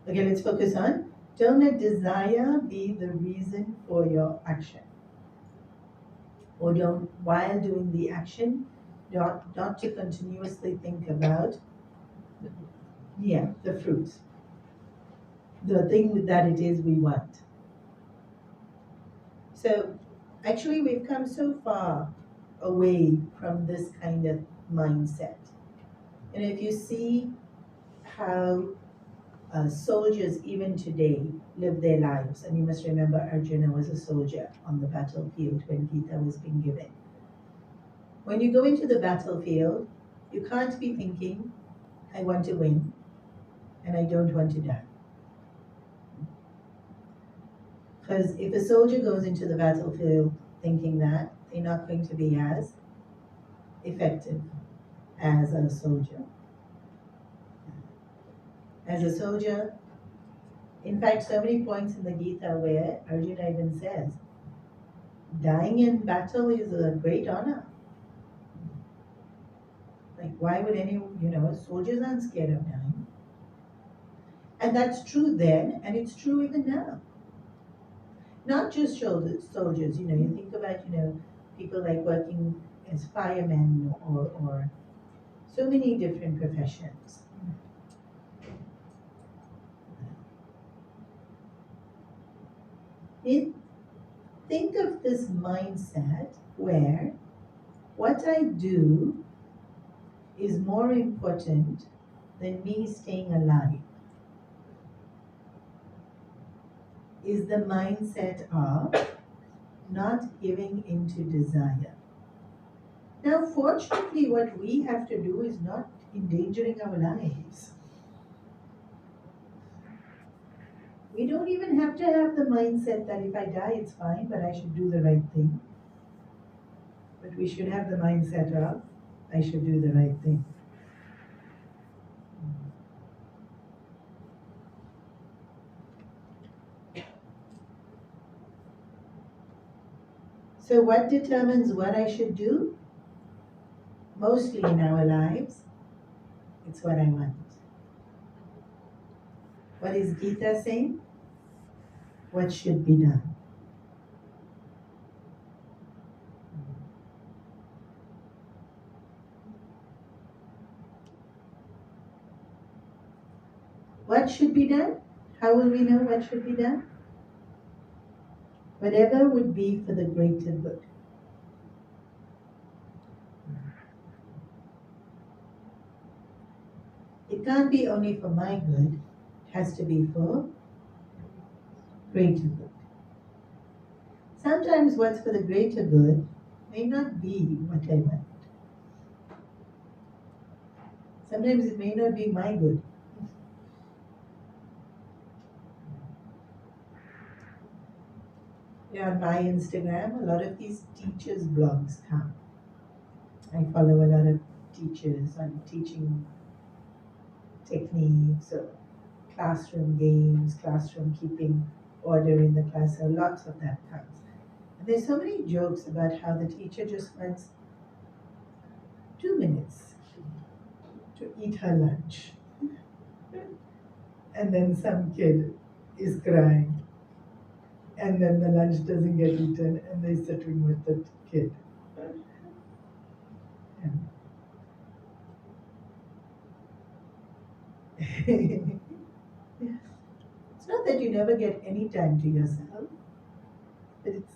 Okay, let's focus on don't let desire be the reason for your action. Or don't, while doing the action, not to continuously think about the fruits, the thing that it is we want. So actually we've come so far away from this kind of mindset. And if you see how soldiers even today live their lives, and you must remember Arjuna was a soldier on the battlefield when Gita was being given. When you go into the battlefield, you can't be thinking, I want to win and I don't want to die. Because if a soldier goes into the battlefield thinking that, they're not going to be as effective as a soldier. As a soldier, in fact, so many points in the Gita where Arjuna even says, dying in battle is a great honor. Like, why would soldiers aren't scared of dying. And that's true then, and it's true even now. Not just soldiers, you think about, people like working as firemen or so many different professions. Think of this mindset where what I do is more important than me staying alive. Is the mindset of not giving into desire. Now, fortunately, what we have to do is not endangering our lives. We don't even have to have the mindset that if I die, it's fine, but I should do the right thing. But we should have the mindset of, I should do the right thing. So what determines what I should do? Mostly in our lives, it's what I want. What is Gita saying? What should be done? What should be done? How will we know what should be done? Whatever would be for the greater good. It can't be only for my good, it has to be for greater good. Sometimes what's for the greater good may not be what I want. Sometimes it may not be my good. On my Instagram, a lot of these teachers' blogs come. I follow a lot of teachers on teaching techniques or classroom games, classroom keeping order in the class. So lots of that comes. And there's so many jokes about how the teacher just wants 2 minutes to eat her lunch. And then some kid is crying. And then the lunch doesn't get eaten and they're sitting with the kid. It's not that you never get any time to yourself, but it's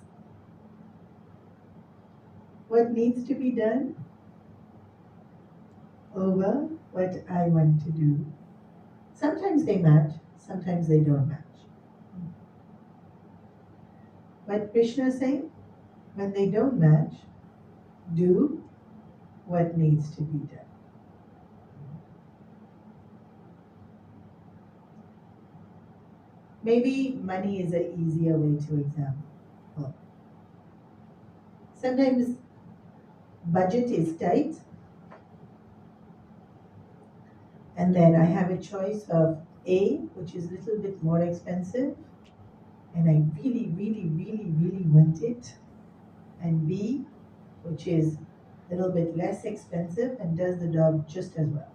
what needs to be done over what I want to do. Sometimes they match, sometimes they don't match. What Krishna is saying, when they don't match, do what needs to be done. Maybe money is an easier way to example. Sometimes budget is tight, and then I have a choice of A, which is a little bit more expensive, and I really, really, really, really want it, and B, which is a little bit less expensive and does the job just as well.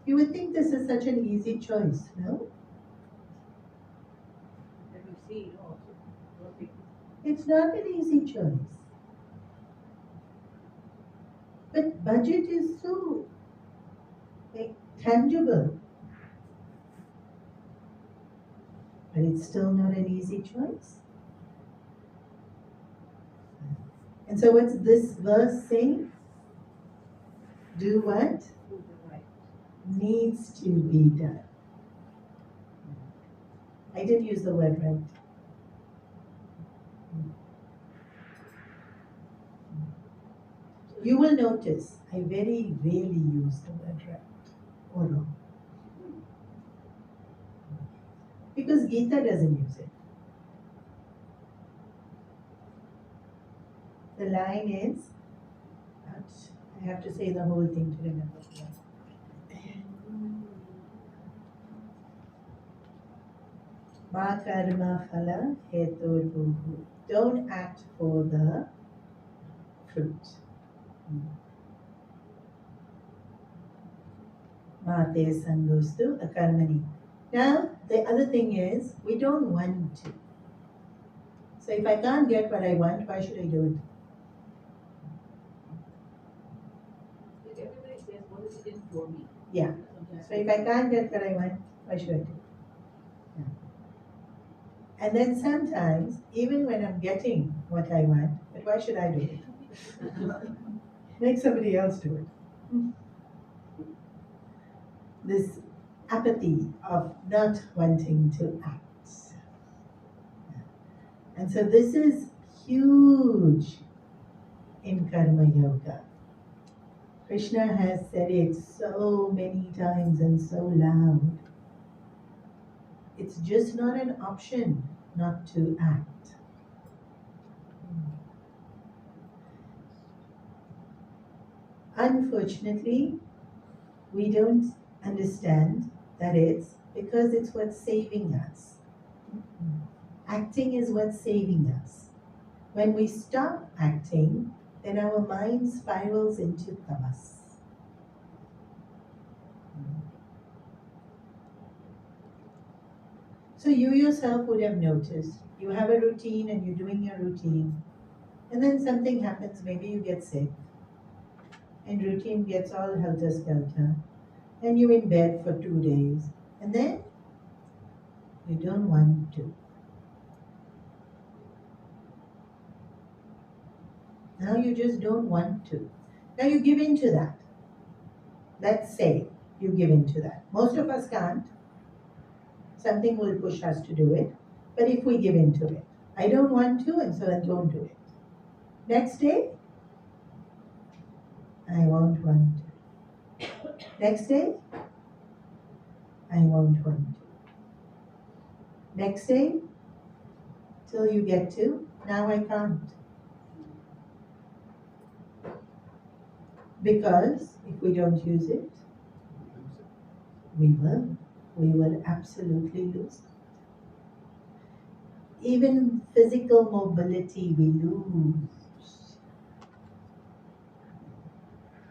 You would think this is such an easy choice, no? Let me see, It's not an easy choice. But budget is so tangible. But it's still not an easy choice. And so what's this verse saying? Do what needs to be done. I did use the word right. You will notice I very rarely use the word right or wrong. Because Gita doesn't use it. The line is, I have to say the whole thing to remember. Ma karma phala heturbuhu. Don't act for the fruit. Ma te sangostu akarmani. Now, the other thing is, we don't want to. So if I can't get what I want, why should I do it? Everybody says, what is it in for me? Yeah. So if I can't get what I want, why should I do it? Yeah. And then sometimes, even when I'm getting what I want, but why should I do it? Make somebody else do it. This apathy of not wanting to act. And so this is huge in Karma Yoga. Krishna has said it so many times and so loud. It's just not an option not to act. Unfortunately, we don't understand that it's because it's what's saving us. Acting is what's saving us. When we stop acting, then our mind spirals into tamas. So you yourself would have noticed, you have a routine and you're doing your routine, and then something happens, maybe you get sick, and routine gets all helter-skelter, and you're in bed for 2 days, and then you don't want to. Now you just don't want to. Now you give in to that. Let's say you give in to that. Most of us can't. Something will push us to do it. But if we give in to it, I don't want to, and so I don't do it. Next day, I won't want to. Next day, I won't want to. Next day, till you get to, now I can't. Because if we don't use it, we will absolutely lose it. Even physical mobility we lose.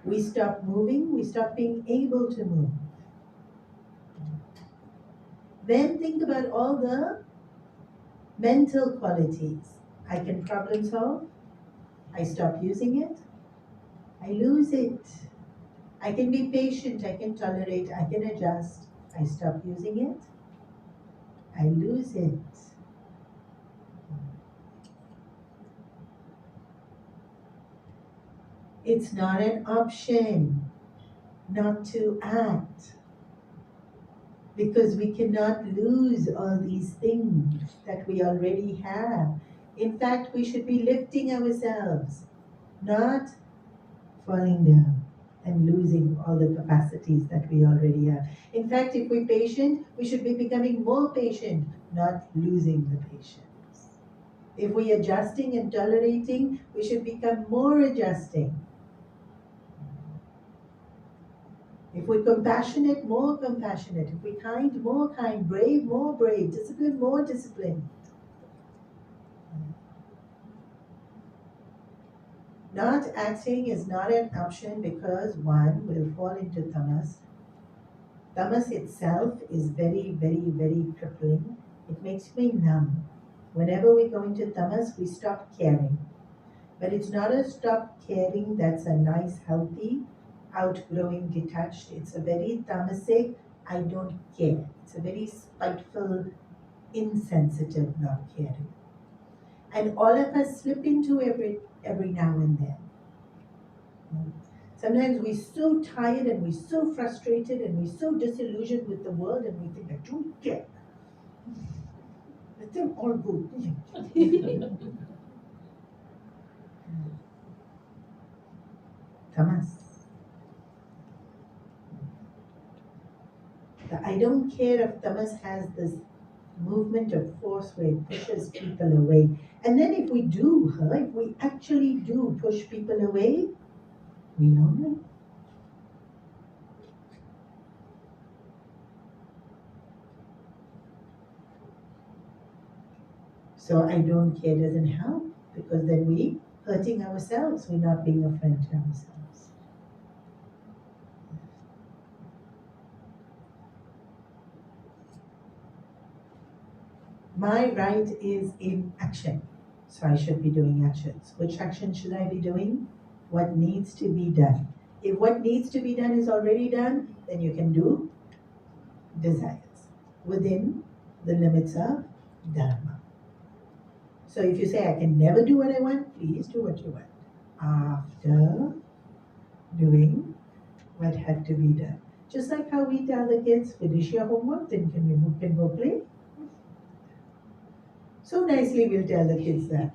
We stop moving, we stop being able to move. Then think about all the mental qualities. I can problem solve, I stop using it, I lose it. I can be patient, I can tolerate, I can adjust, I stop using it, I lose it. It's not an option not to act, because we cannot lose all these things that we already have. In fact, we should be lifting ourselves, not falling down and losing all the capacities that we already have. In fact, if we're patient, we should be becoming more patient, not losing the patience. If we're adjusting and tolerating, we should become more adjusting. If we're compassionate, more compassionate. If we're kind, more kind. Brave, more brave. Disciplined, more disciplined. Not acting is not an option because one will fall into tamas. Tamas itself is very, very, very crippling. It makes me numb. Whenever we go into tamas, we stop caring. But it's not a stop caring that's a nice, healthy, outgrowing, detached. It's a very tamasic, I don't care. It's a very spiteful, insensitive not caring. And all of us slip into every now and then. Sometimes we're so tired and we're so frustrated and we're so disillusioned with the world and we think, I don't care. Let them all go. Tamas. The I don't care of tamas has this movement of force where it pushes people away. And then if we do, if we actually do push people away, we lonely. So I don't care doesn't help, because then we hurting ourselves, we're not being a friend to ourselves. My right is in action. So I should be doing actions. Which action should I be doing? What needs to be done. If what needs to be done is already done, then you can do desires within the limits of Dharma. So if you say, I can never do what I want, please do what you want. After doing what had to be done. Just like how we tell the kids, finish your homework, then can go play. So nicely we'll tell the kids that.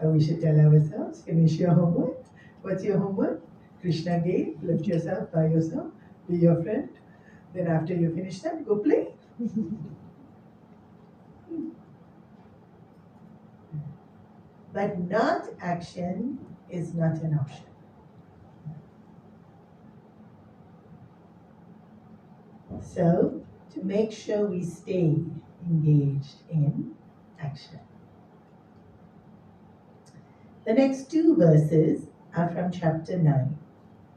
We should tell ourselves, finish your homework. What's your homework? Krishna gave, lift yourself by yourself, be your friend. Then after you finish that, go play. But not action is not an option. So, to make sure we stay engaged in action. The next two verses are from chapter 9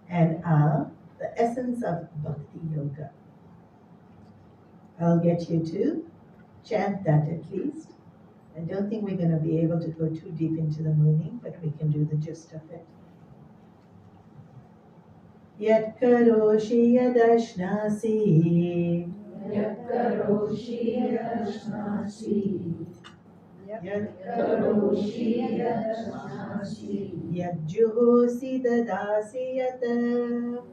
and are the essence of Bhakti Yoga. I'll get you to chant that at least. I don't think we're going to be able to go too deep into the meaning, but we can do the gist of it. Yat karoshi yadashnasi Yat karoshi yadashnasi. Yat Karoshi yadashnasi. Yat juhosi dadasi yat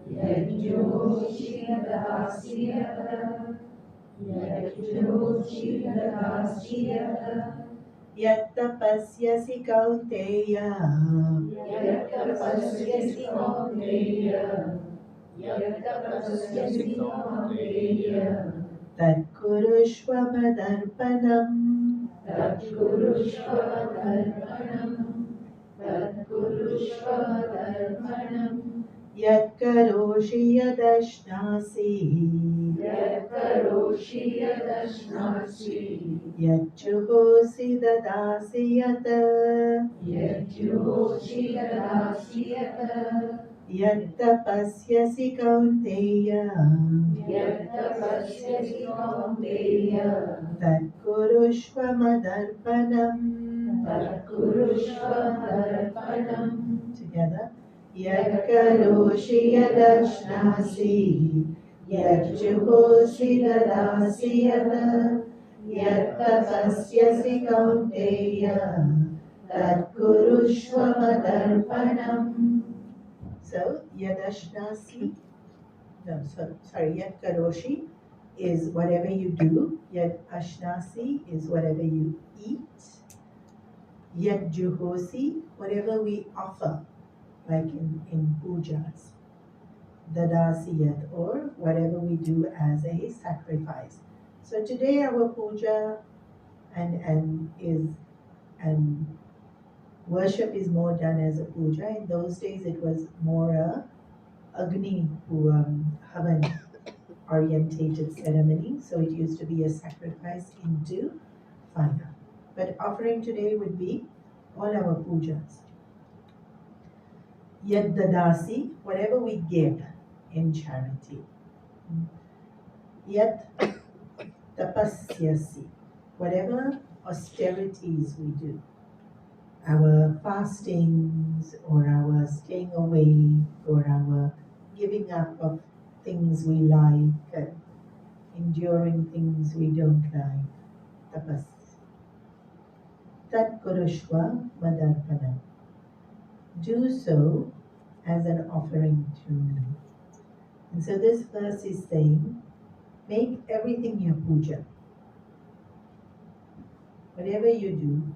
Yat joshi dadasi yat. Yat joshi dadasi yat. Yat tapasyasi kaunteya Yat tapasyasi kaunteya. Yat tapasyasi kaunteya. Tat kurushva madarpanam Tat kurushva darpanam. Tat kurushva darpanam. Yat karoshi yadashnasi Yat karoshi yadashnasi. Yat juhosi dadasi yat Yat joshi dadasi yat. Yat tapasyasi kaunteya Yat tapasyasi kaunteya. Tat kurushva madarpanam Tat kurushva darpanam. Together. Yat karoshi yadashnasi Yat juhosi dadasi yat Yat tapasyasi kaunteya Tat kurushva madarpanam. So, yadashnasi, yat karoshi is whatever you do. Yat ashnasi is whatever you eat. Yat juhosi, whatever we offer, like in pujas. Dadasi yat, or whatever we do as a sacrifice. So today our puja and worship is more done as a puja. In those days it was more a Agni Havan orientated ceremony. So it used to be a sacrifice into fire. But offering today would be all our pujas. Yad dadasi, whatever we give in charity. Yat tapasyasi, whatever austerities we do. Our fastings or our staying away or our giving up of things we like, enduring things we don't like. Tapas. Tat kurushva madarpanam. Do so as an offering to me. And so this verse is saying, make everything your puja. Whatever you do,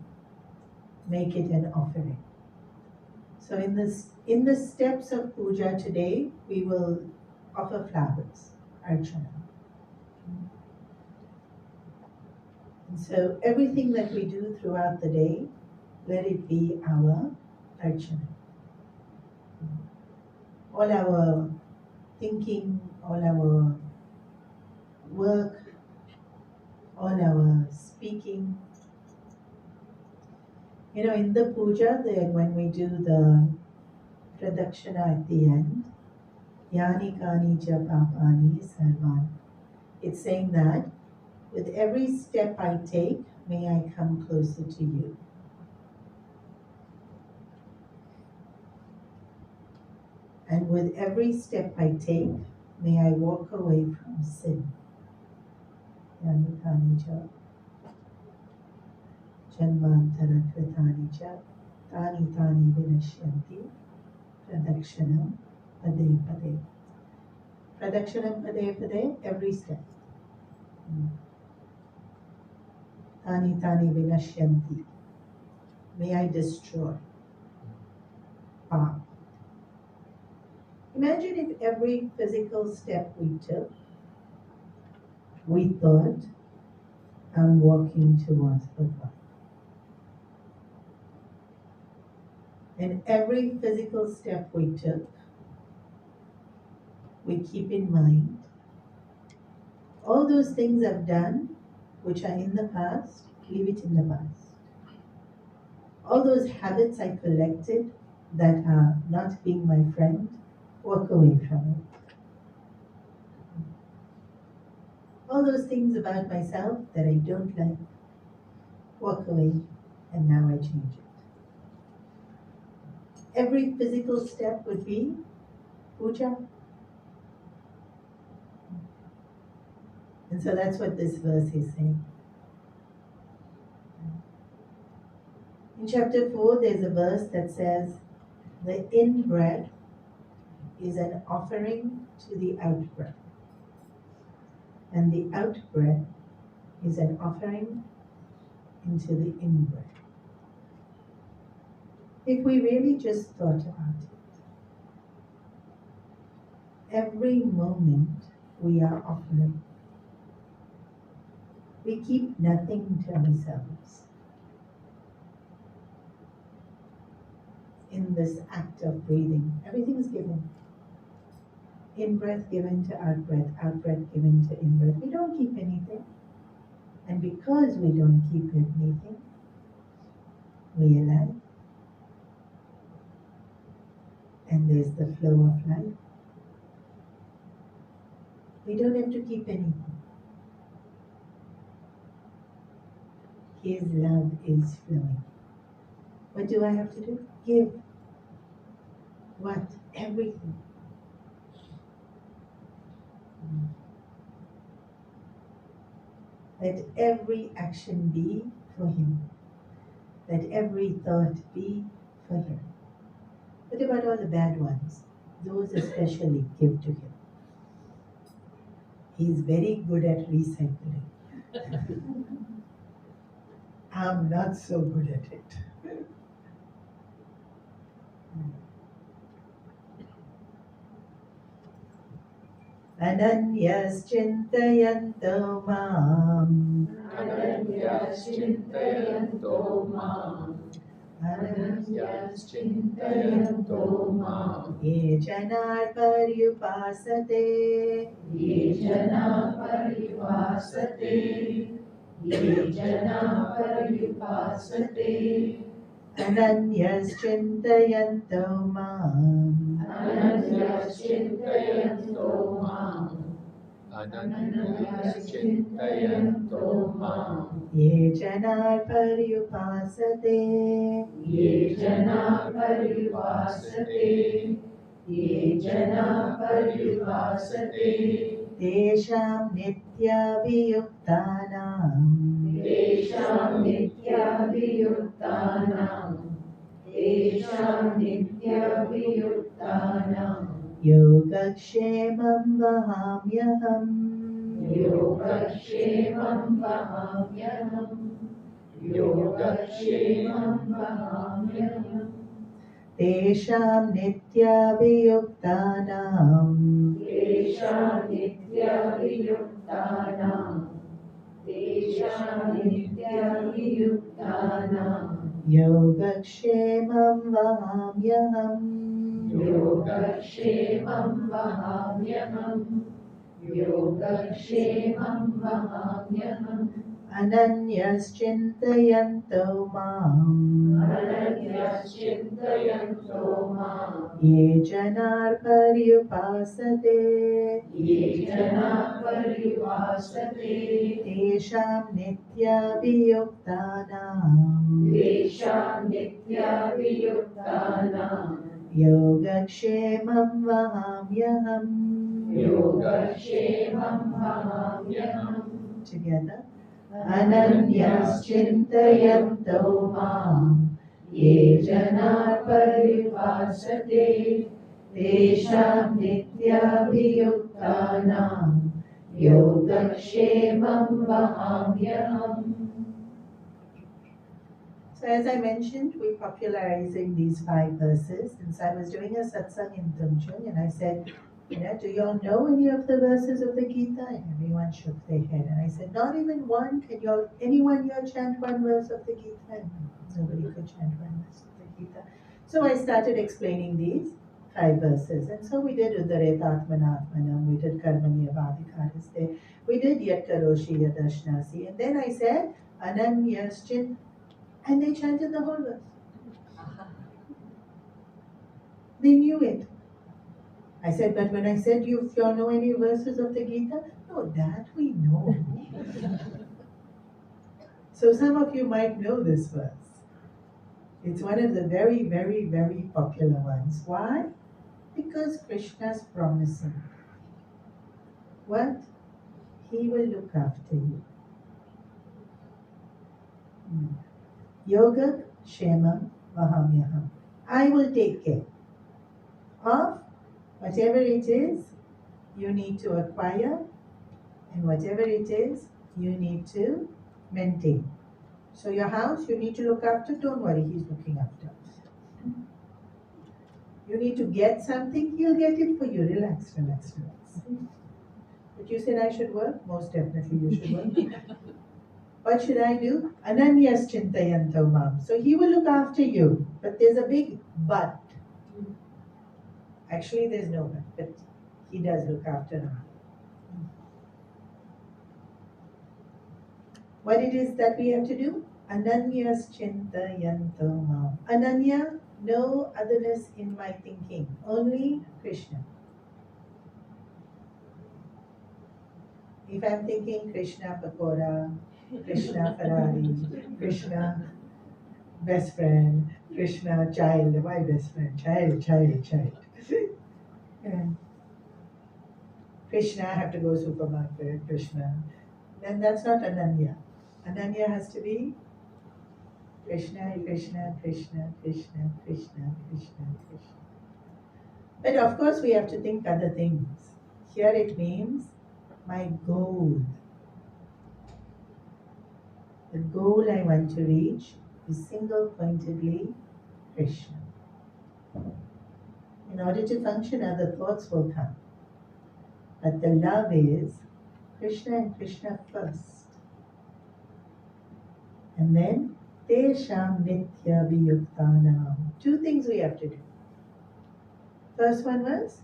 make it an offering. So in the steps of puja today, we will offer flowers, archana. And so everything that we do throughout the day, let it be our archana. All our thinking, all our work, all our speaking. You know, in the puja, then when we do the pradakshina at the end, yani kani cha papani sarvan. It's saying that with every step I take, may I come closer to you. And with every step I take, may I walk away from sin. Yanitani cha, janmantara kritani cha, tani tani vinashyanti, pradakshanam pade pade. Pradakshanam pade pade, every step. Tani tani vinashyanti. May I destroy. Pap. Imagine if every physical step we took, we thought, I'm walking towards Bhagavad. And every physical step we took, we keep in mind all those things I've done which are in the past, leave it in the past. All those habits I collected that are not being my friend, walk away from it. All those things about myself that I don't like, walk away, and now I change it. Every physical step would be puja. And so that's what this verse is saying. In chapter 4, there's a verse that says, the in-breath is an offering to the out-breath. And the out-breath is an offering into the in-breath. If we really just thought about it, every moment we are offering. We keep nothing to ourselves. In this act of breathing, everything is given. In-breath given to out-breath, out-breath given to in-breath. We don't keep anything. And because we don't keep anything, we are alive. And there's the flow of life. We don't have to keep anything. His love is flowing. What do I have to do? Give. What? Everything. Let every action be for Him. Let every thought be for Him. What about all the bad ones? Those especially give to Him. He's very good at recycling. I'm not so good at it. Ananyas chintayanto mam. Ananyas chintayanto mam. Ananyas chintayanto mam. Ye janar paryupasate. Ye jana paripasate. Ye jana paripasate. Ananyas chintayanto mam. Ananyas chintayanto mam. Ananyas chintayanto mam. Ye janar paryupasate. Ye jana paripasate. Ye jana paripasate. Tesham nityabhiyuktanam. Tesham nityabhiyuktanam. Tesham nityabhiyuktanam. Yogakshemam vahamyaham. Yogakshemam vahamyaham. Yogakshemam vahamyaham. Tesham nityabhiyuktanam. Tesham nityabhiyuktanam. Tesham nityabhiyuktanam. Yogakshemam vahamyaham. Yogakshemam vahamyaham. Yogakshemam vahamyaham. Ananyas chintayanto mam. Ananyas chintayanto mam. Ye janar paryupasate. Ye jana paripasate. Tesham nityabhiyuktanam. Tesham nityabhiyuktanam. Yogakshemam vahamyaham. Yogakshemam vahamyaham. Together. Ananyas chintayanto mam ye jana parivasate tesham nityabhiyuktanam yogakshemam vahamyaham. So as I mentioned, we're popularizing these 5 verses. And so I was doing a satsang in Tumchung and I said, do you all know any of the verses of the Gita? And everyone shook their head. And I said, not even one? Can anyone here chant one verse of the Gita? And nobody could chant one verse of the Gita. So I started explaining these 5 verses. And so we did Udaretatmanatmanam, we did Karmanyavadhikaraste, we did Yatkaroshi Yadashnasi. And then I said, Ananyaschin. And they chanted the whole verse. They knew it. I said, but when I said, if you all know any verses of the Gita? No, that we know. So some of you might know this verse. It's one of the very, very, very popular ones. Why? Because Krishna's promising. What? He will look after you. Yoga Kshemam Vahamyaham. I will take care of whatever it is you need to acquire and whatever it is you need to maintain. So your house you need to look after, don't worry, he's looking after. You need to get something, he'll get it for you. Relax, relax, relax. But you said I should work? Most definitely you should work. What should I do? Ananyas chintayanto mam. So he will look after you. But there's a big but. Actually, there's no but he does look after him. What it is that we have to do? Ananyas chintayanto mam. Ananya, no otherness in my thinking. Only Krishna. If I'm thinking Krishna Pakora, Krishna Ferrari, Krishna best friend, Krishna child, why best friend? Child. Yeah. Krishna, I have to go supermarket, Krishna. Then that's not Ananya. Ananya has to be Krishna, Krishna, Krishna, Krishna, Krishna, Krishna, Krishna. But of course we have to think other things. Here it means my goal. The goal I want to reach is single-pointedly Krishna. In order to function, other thoughts will come. But the love is Krishna and Krishna first. And then, Tesham Nitya Viyuktanam. 2 things we have to do. First one was,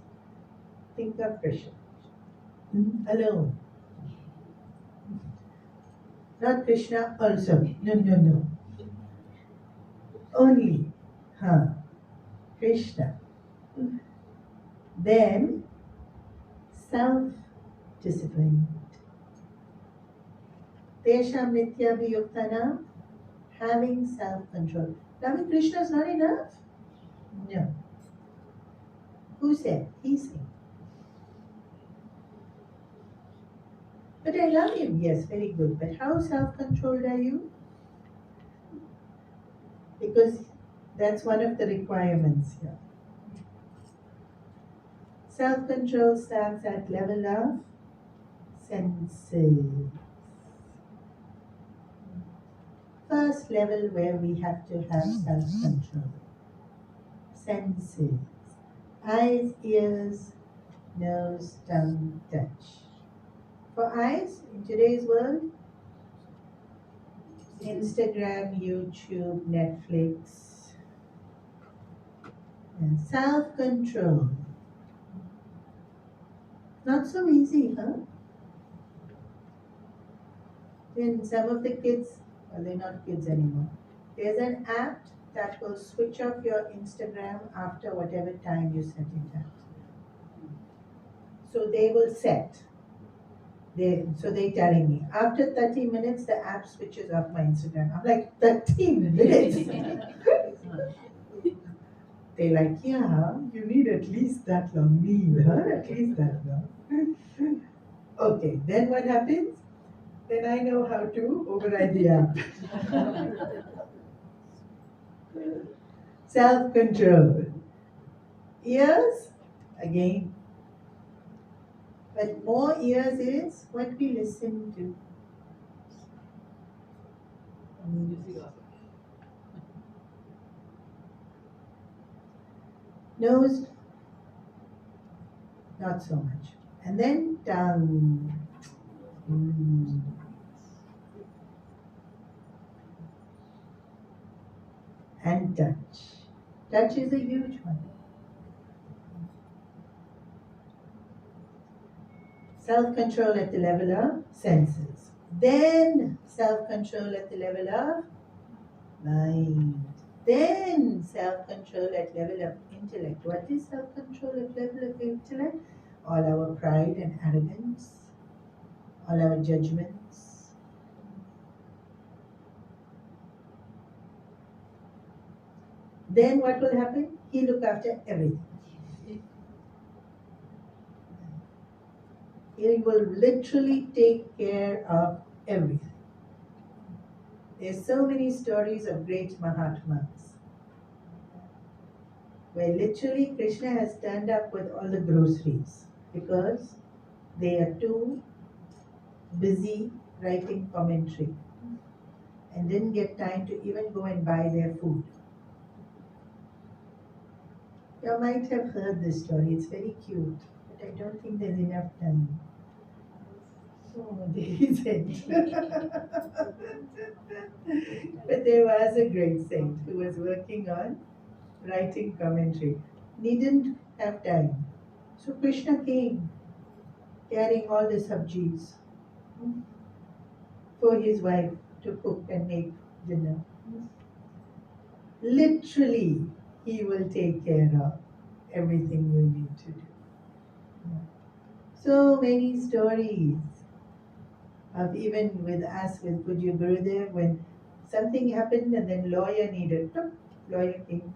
think of Krishna. Alone. Not Krishna also. No. Only. Krishna. Then, self-discipline. Tesham Nitya Viyuktanam, having self-control. Loving Krishna is not enough? No. Who said? He said. But I love him. Yes, very good. But how self-controlled are you? Because that's one of the requirements here. Self-control starts at level of senses. First level where we have to have self-control. Senses. Eyes, ears, nose, tongue, touch. For eyes, in today's world, Instagram, YouTube, Netflix. And self-control. Not so easy, huh? Then some of the kids, well, they're not kids anymore. There's an app that will switch off your Instagram after whatever time you set it at. So they will set. So they're telling me, after 30 minutes, the app switches off my Instagram. I'm like, 30 minutes? They're like, yeah, you need at least that long. Need, huh? At least that long. Okay, then what happens? Then I know how to override the app. Self-control. Ears, again. But more ears is what we listen to. Nose, not so much. And then tongue. Mm. And touch. Touch is a huge one. Self-control at the level of senses. Then self-control at the level of mind. Then self-control at level of intellect. What is self-control at level of intellect? All our pride and arrogance, all our judgments. Then what will happen? He look after everything. He will literally take care of everything. There's so many stories of great Mahatmas where literally Krishna has turned up with all the groceries because they are too busy writing commentary and didn't get time to even go and buy their food. You might have heard this story, it's very cute, but I don't think there's enough time. Oh, there isn't. But there was a great saint who was working on writing commentary. He didn't have time. So Krishna came carrying all the sabjis for his wife to cook and make dinner. Literally, he will take care of everything you need to do. So many stories of even with us, with Pujya Gurudev, when something happened and then lawyer needed, lawyer came.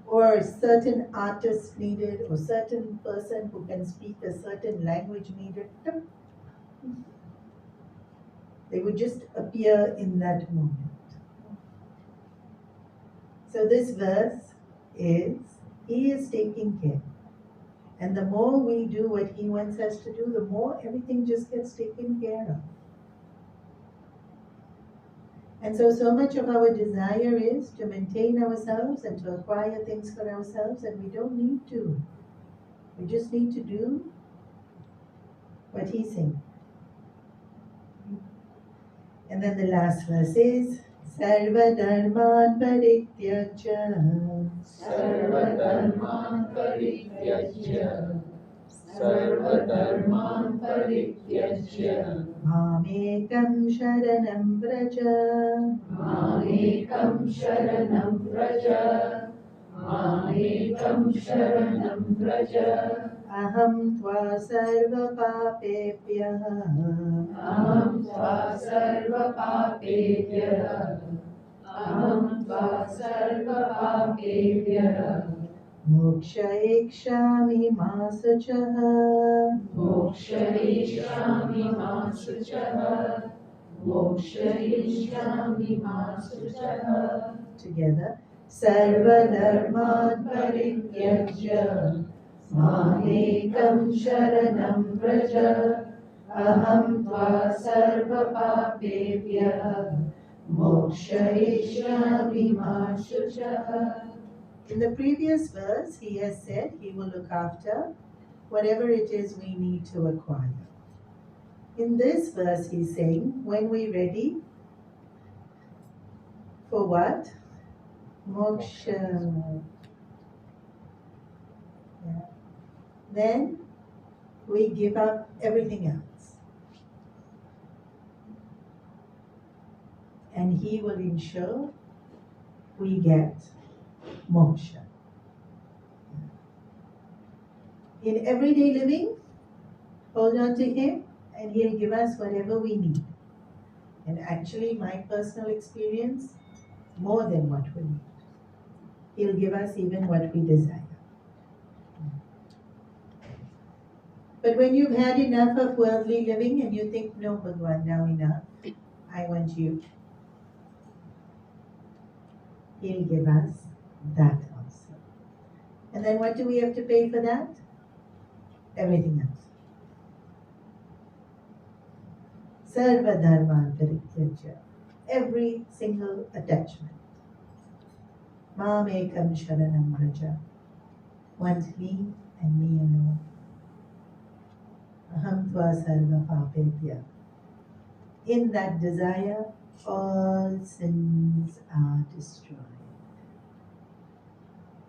Or certain artist needed, or certain person who can speak a certain language needed. They would just appear in that moment. So this verse is, he is taking care. And the more we do what he wants us to do, the more everything just gets taken care of. And so much of our desire is to maintain ourselves and to acquire things for ourselves, and we don't need to. We just need to do what he's saying. And then the last verse is, Sarva Dharman Parityajya. Sarva Dharman Parityajya. Sarva Dharman Parityajya. Mamekam Sharanam Vraja. Mamekam Sharanam Vraja. Mamekam Sharanam Vraja. Aham Tva Sarva Papebhyah. Aham Tva Sarva Papebhyah. Aham Tva Sarva Papebhyah. Moksha Ekshami Masachaha. Mokshayishyami masuchaha. Mokshayishyami masuchaha. Together. Sarva Dharman Parityajya. Mamekam sharanam vraja. Aham tva sarva papebhyah. Mokshayishyami masuchaha. In the previous verse, he has said he will look after whatever it is we need to acquire. In this verse, he's saying, when we're ready for what? Moksha. Yeah. Then we give up everything else. And he will ensure we get moksha. In everyday living, hold on to him and he'll give us whatever we need. And actually, my personal experience, more than what we need. He'll give us even what we desire. But when you've had enough of worldly living and you think, no, Bhagwan, now enough, I want you, He'll give us that also. And then what do we have to pay for that? Everything else. Sarva dharma parityajya. Every single attachment. Mam ekam sharanam vraja. Want me and me alone. Aham tva sarva papebhya. In that desire, all sins are destroyed.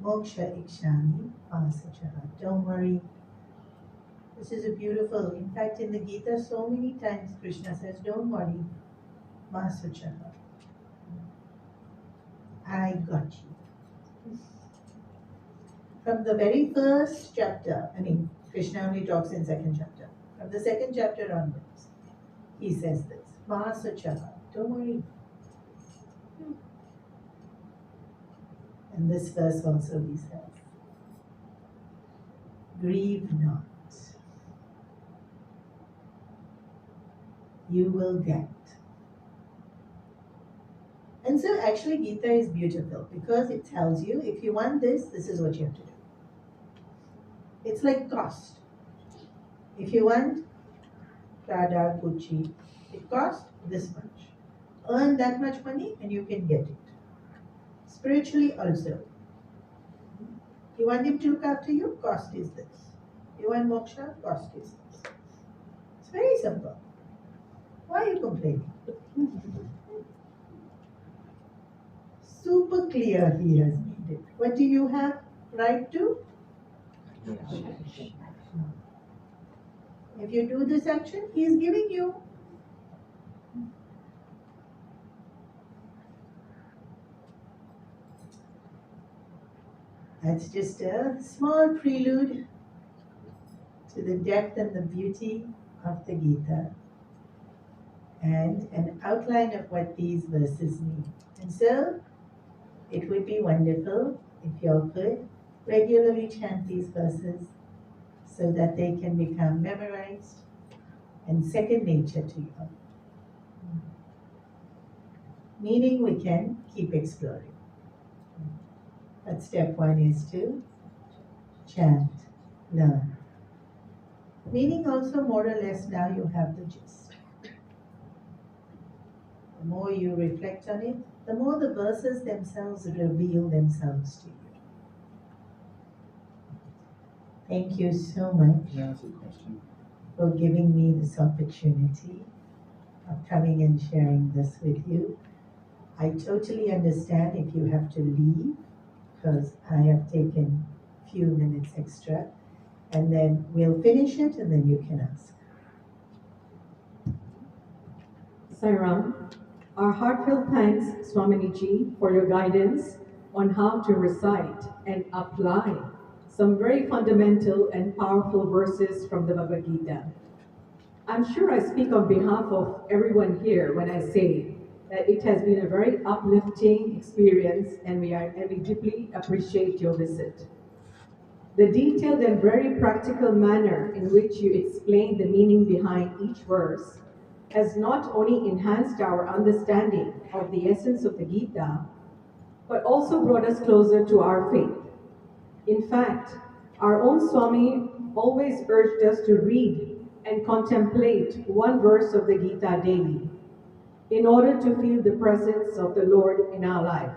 Moksha ikshami pasachaha. Don't worry. This is a beautiful, in fact in the Gita so many times Krishna says, don't worry, masachaha. I got you. From the very first chapter, Krishna only talks in second chapter. From the second chapter onwards, he says this, masachaha, don't worry. And this verse also he says, grieve not. You will get. And so actually Gita is beautiful because it tells you if you want this, this is what you have to do. It's like cost. If you want Prada, Gucci, it costs this much. Earn that much money and you can get it. Spiritually also. You want him to look after you, cost is this. You want moksha, cost is this. It's very simple. Why are you complaining? Super clear he has made it. What do you have right to? If you do this action, he is giving you. That's just a small prelude to the depth and the beauty of the Gita and an outline of what these verses mean. And so, it would be wonderful if you all could regularly chant these verses so that they can become memorized and second nature to you. Meaning we can keep exploring. But step one is to chant, learn. Meaning also more or less now you have the gist. The more you reflect on it, the more the verses themselves reveal themselves to you. Thank you so much Can I ask a question? for giving me this opportunity of coming and sharing this with you. I totally understand if you have to leave, because I have taken a few minutes extra, and then we'll finish it and then you can ask. Sairam, our heartfelt thanks, Swamini for your guidance on how to recite and apply some very fundamental and powerful verses from the Bhagavad Gita. I'm sure I speak on behalf of everyone here when I say that it has been a very uplifting experience and we deeply appreciate your visit. The detailed and very practical manner in which you explain the meaning behind each verse has not only enhanced our understanding of the essence of the Gita, but also brought us closer to our faith. In fact, our own Swami always urged us to read and contemplate one verse of the Gita daily in order to feel the presence of the Lord in our life.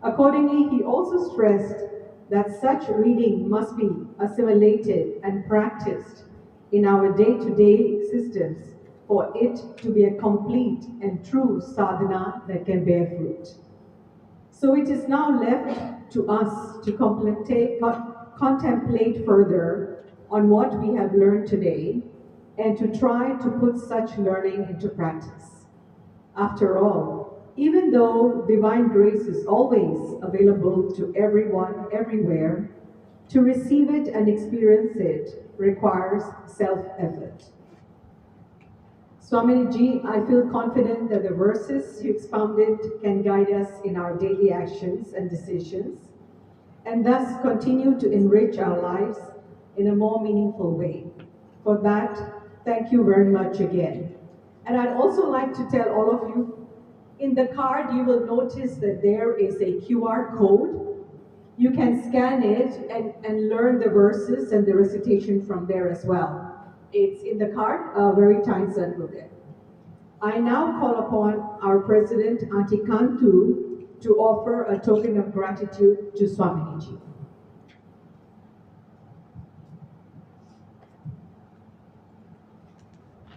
Accordingly, he also stressed that such reading must be assimilated and practiced in our day-to-day existence for it to be a complete and true sadhana that can bear fruit. So it is now left to us to contemplate further on what we have learned today and to try to put such learning into practice. After all, even though divine grace is always available to everyone, everywhere, to receive it and experience it requires self-effort. Swamini, I feel confident that the verses you expounded can guide us in our daily actions and decisions, and thus continue to enrich our lives in a more meaningful way. For that, thank you very much again. And I'd also like to tell all of you, in the card you will notice that there is a QR code. You can scan it and learn the verses and the recitation from there as well. It's in the card, a very tiny circle there. I now call upon our President, Auntie Kantu, to offer a token of gratitude to Swamini.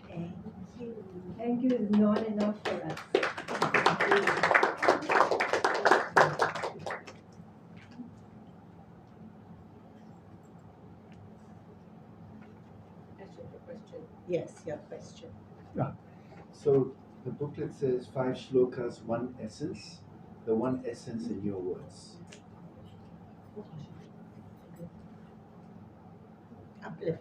Thank you. Thank you is not enough for us. Yes, your question. Yeah. So the booklet says 5 shlokas, 1 essence. The 1 essence in your words. Upliftment.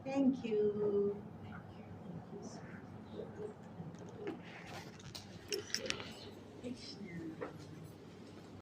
Thank you.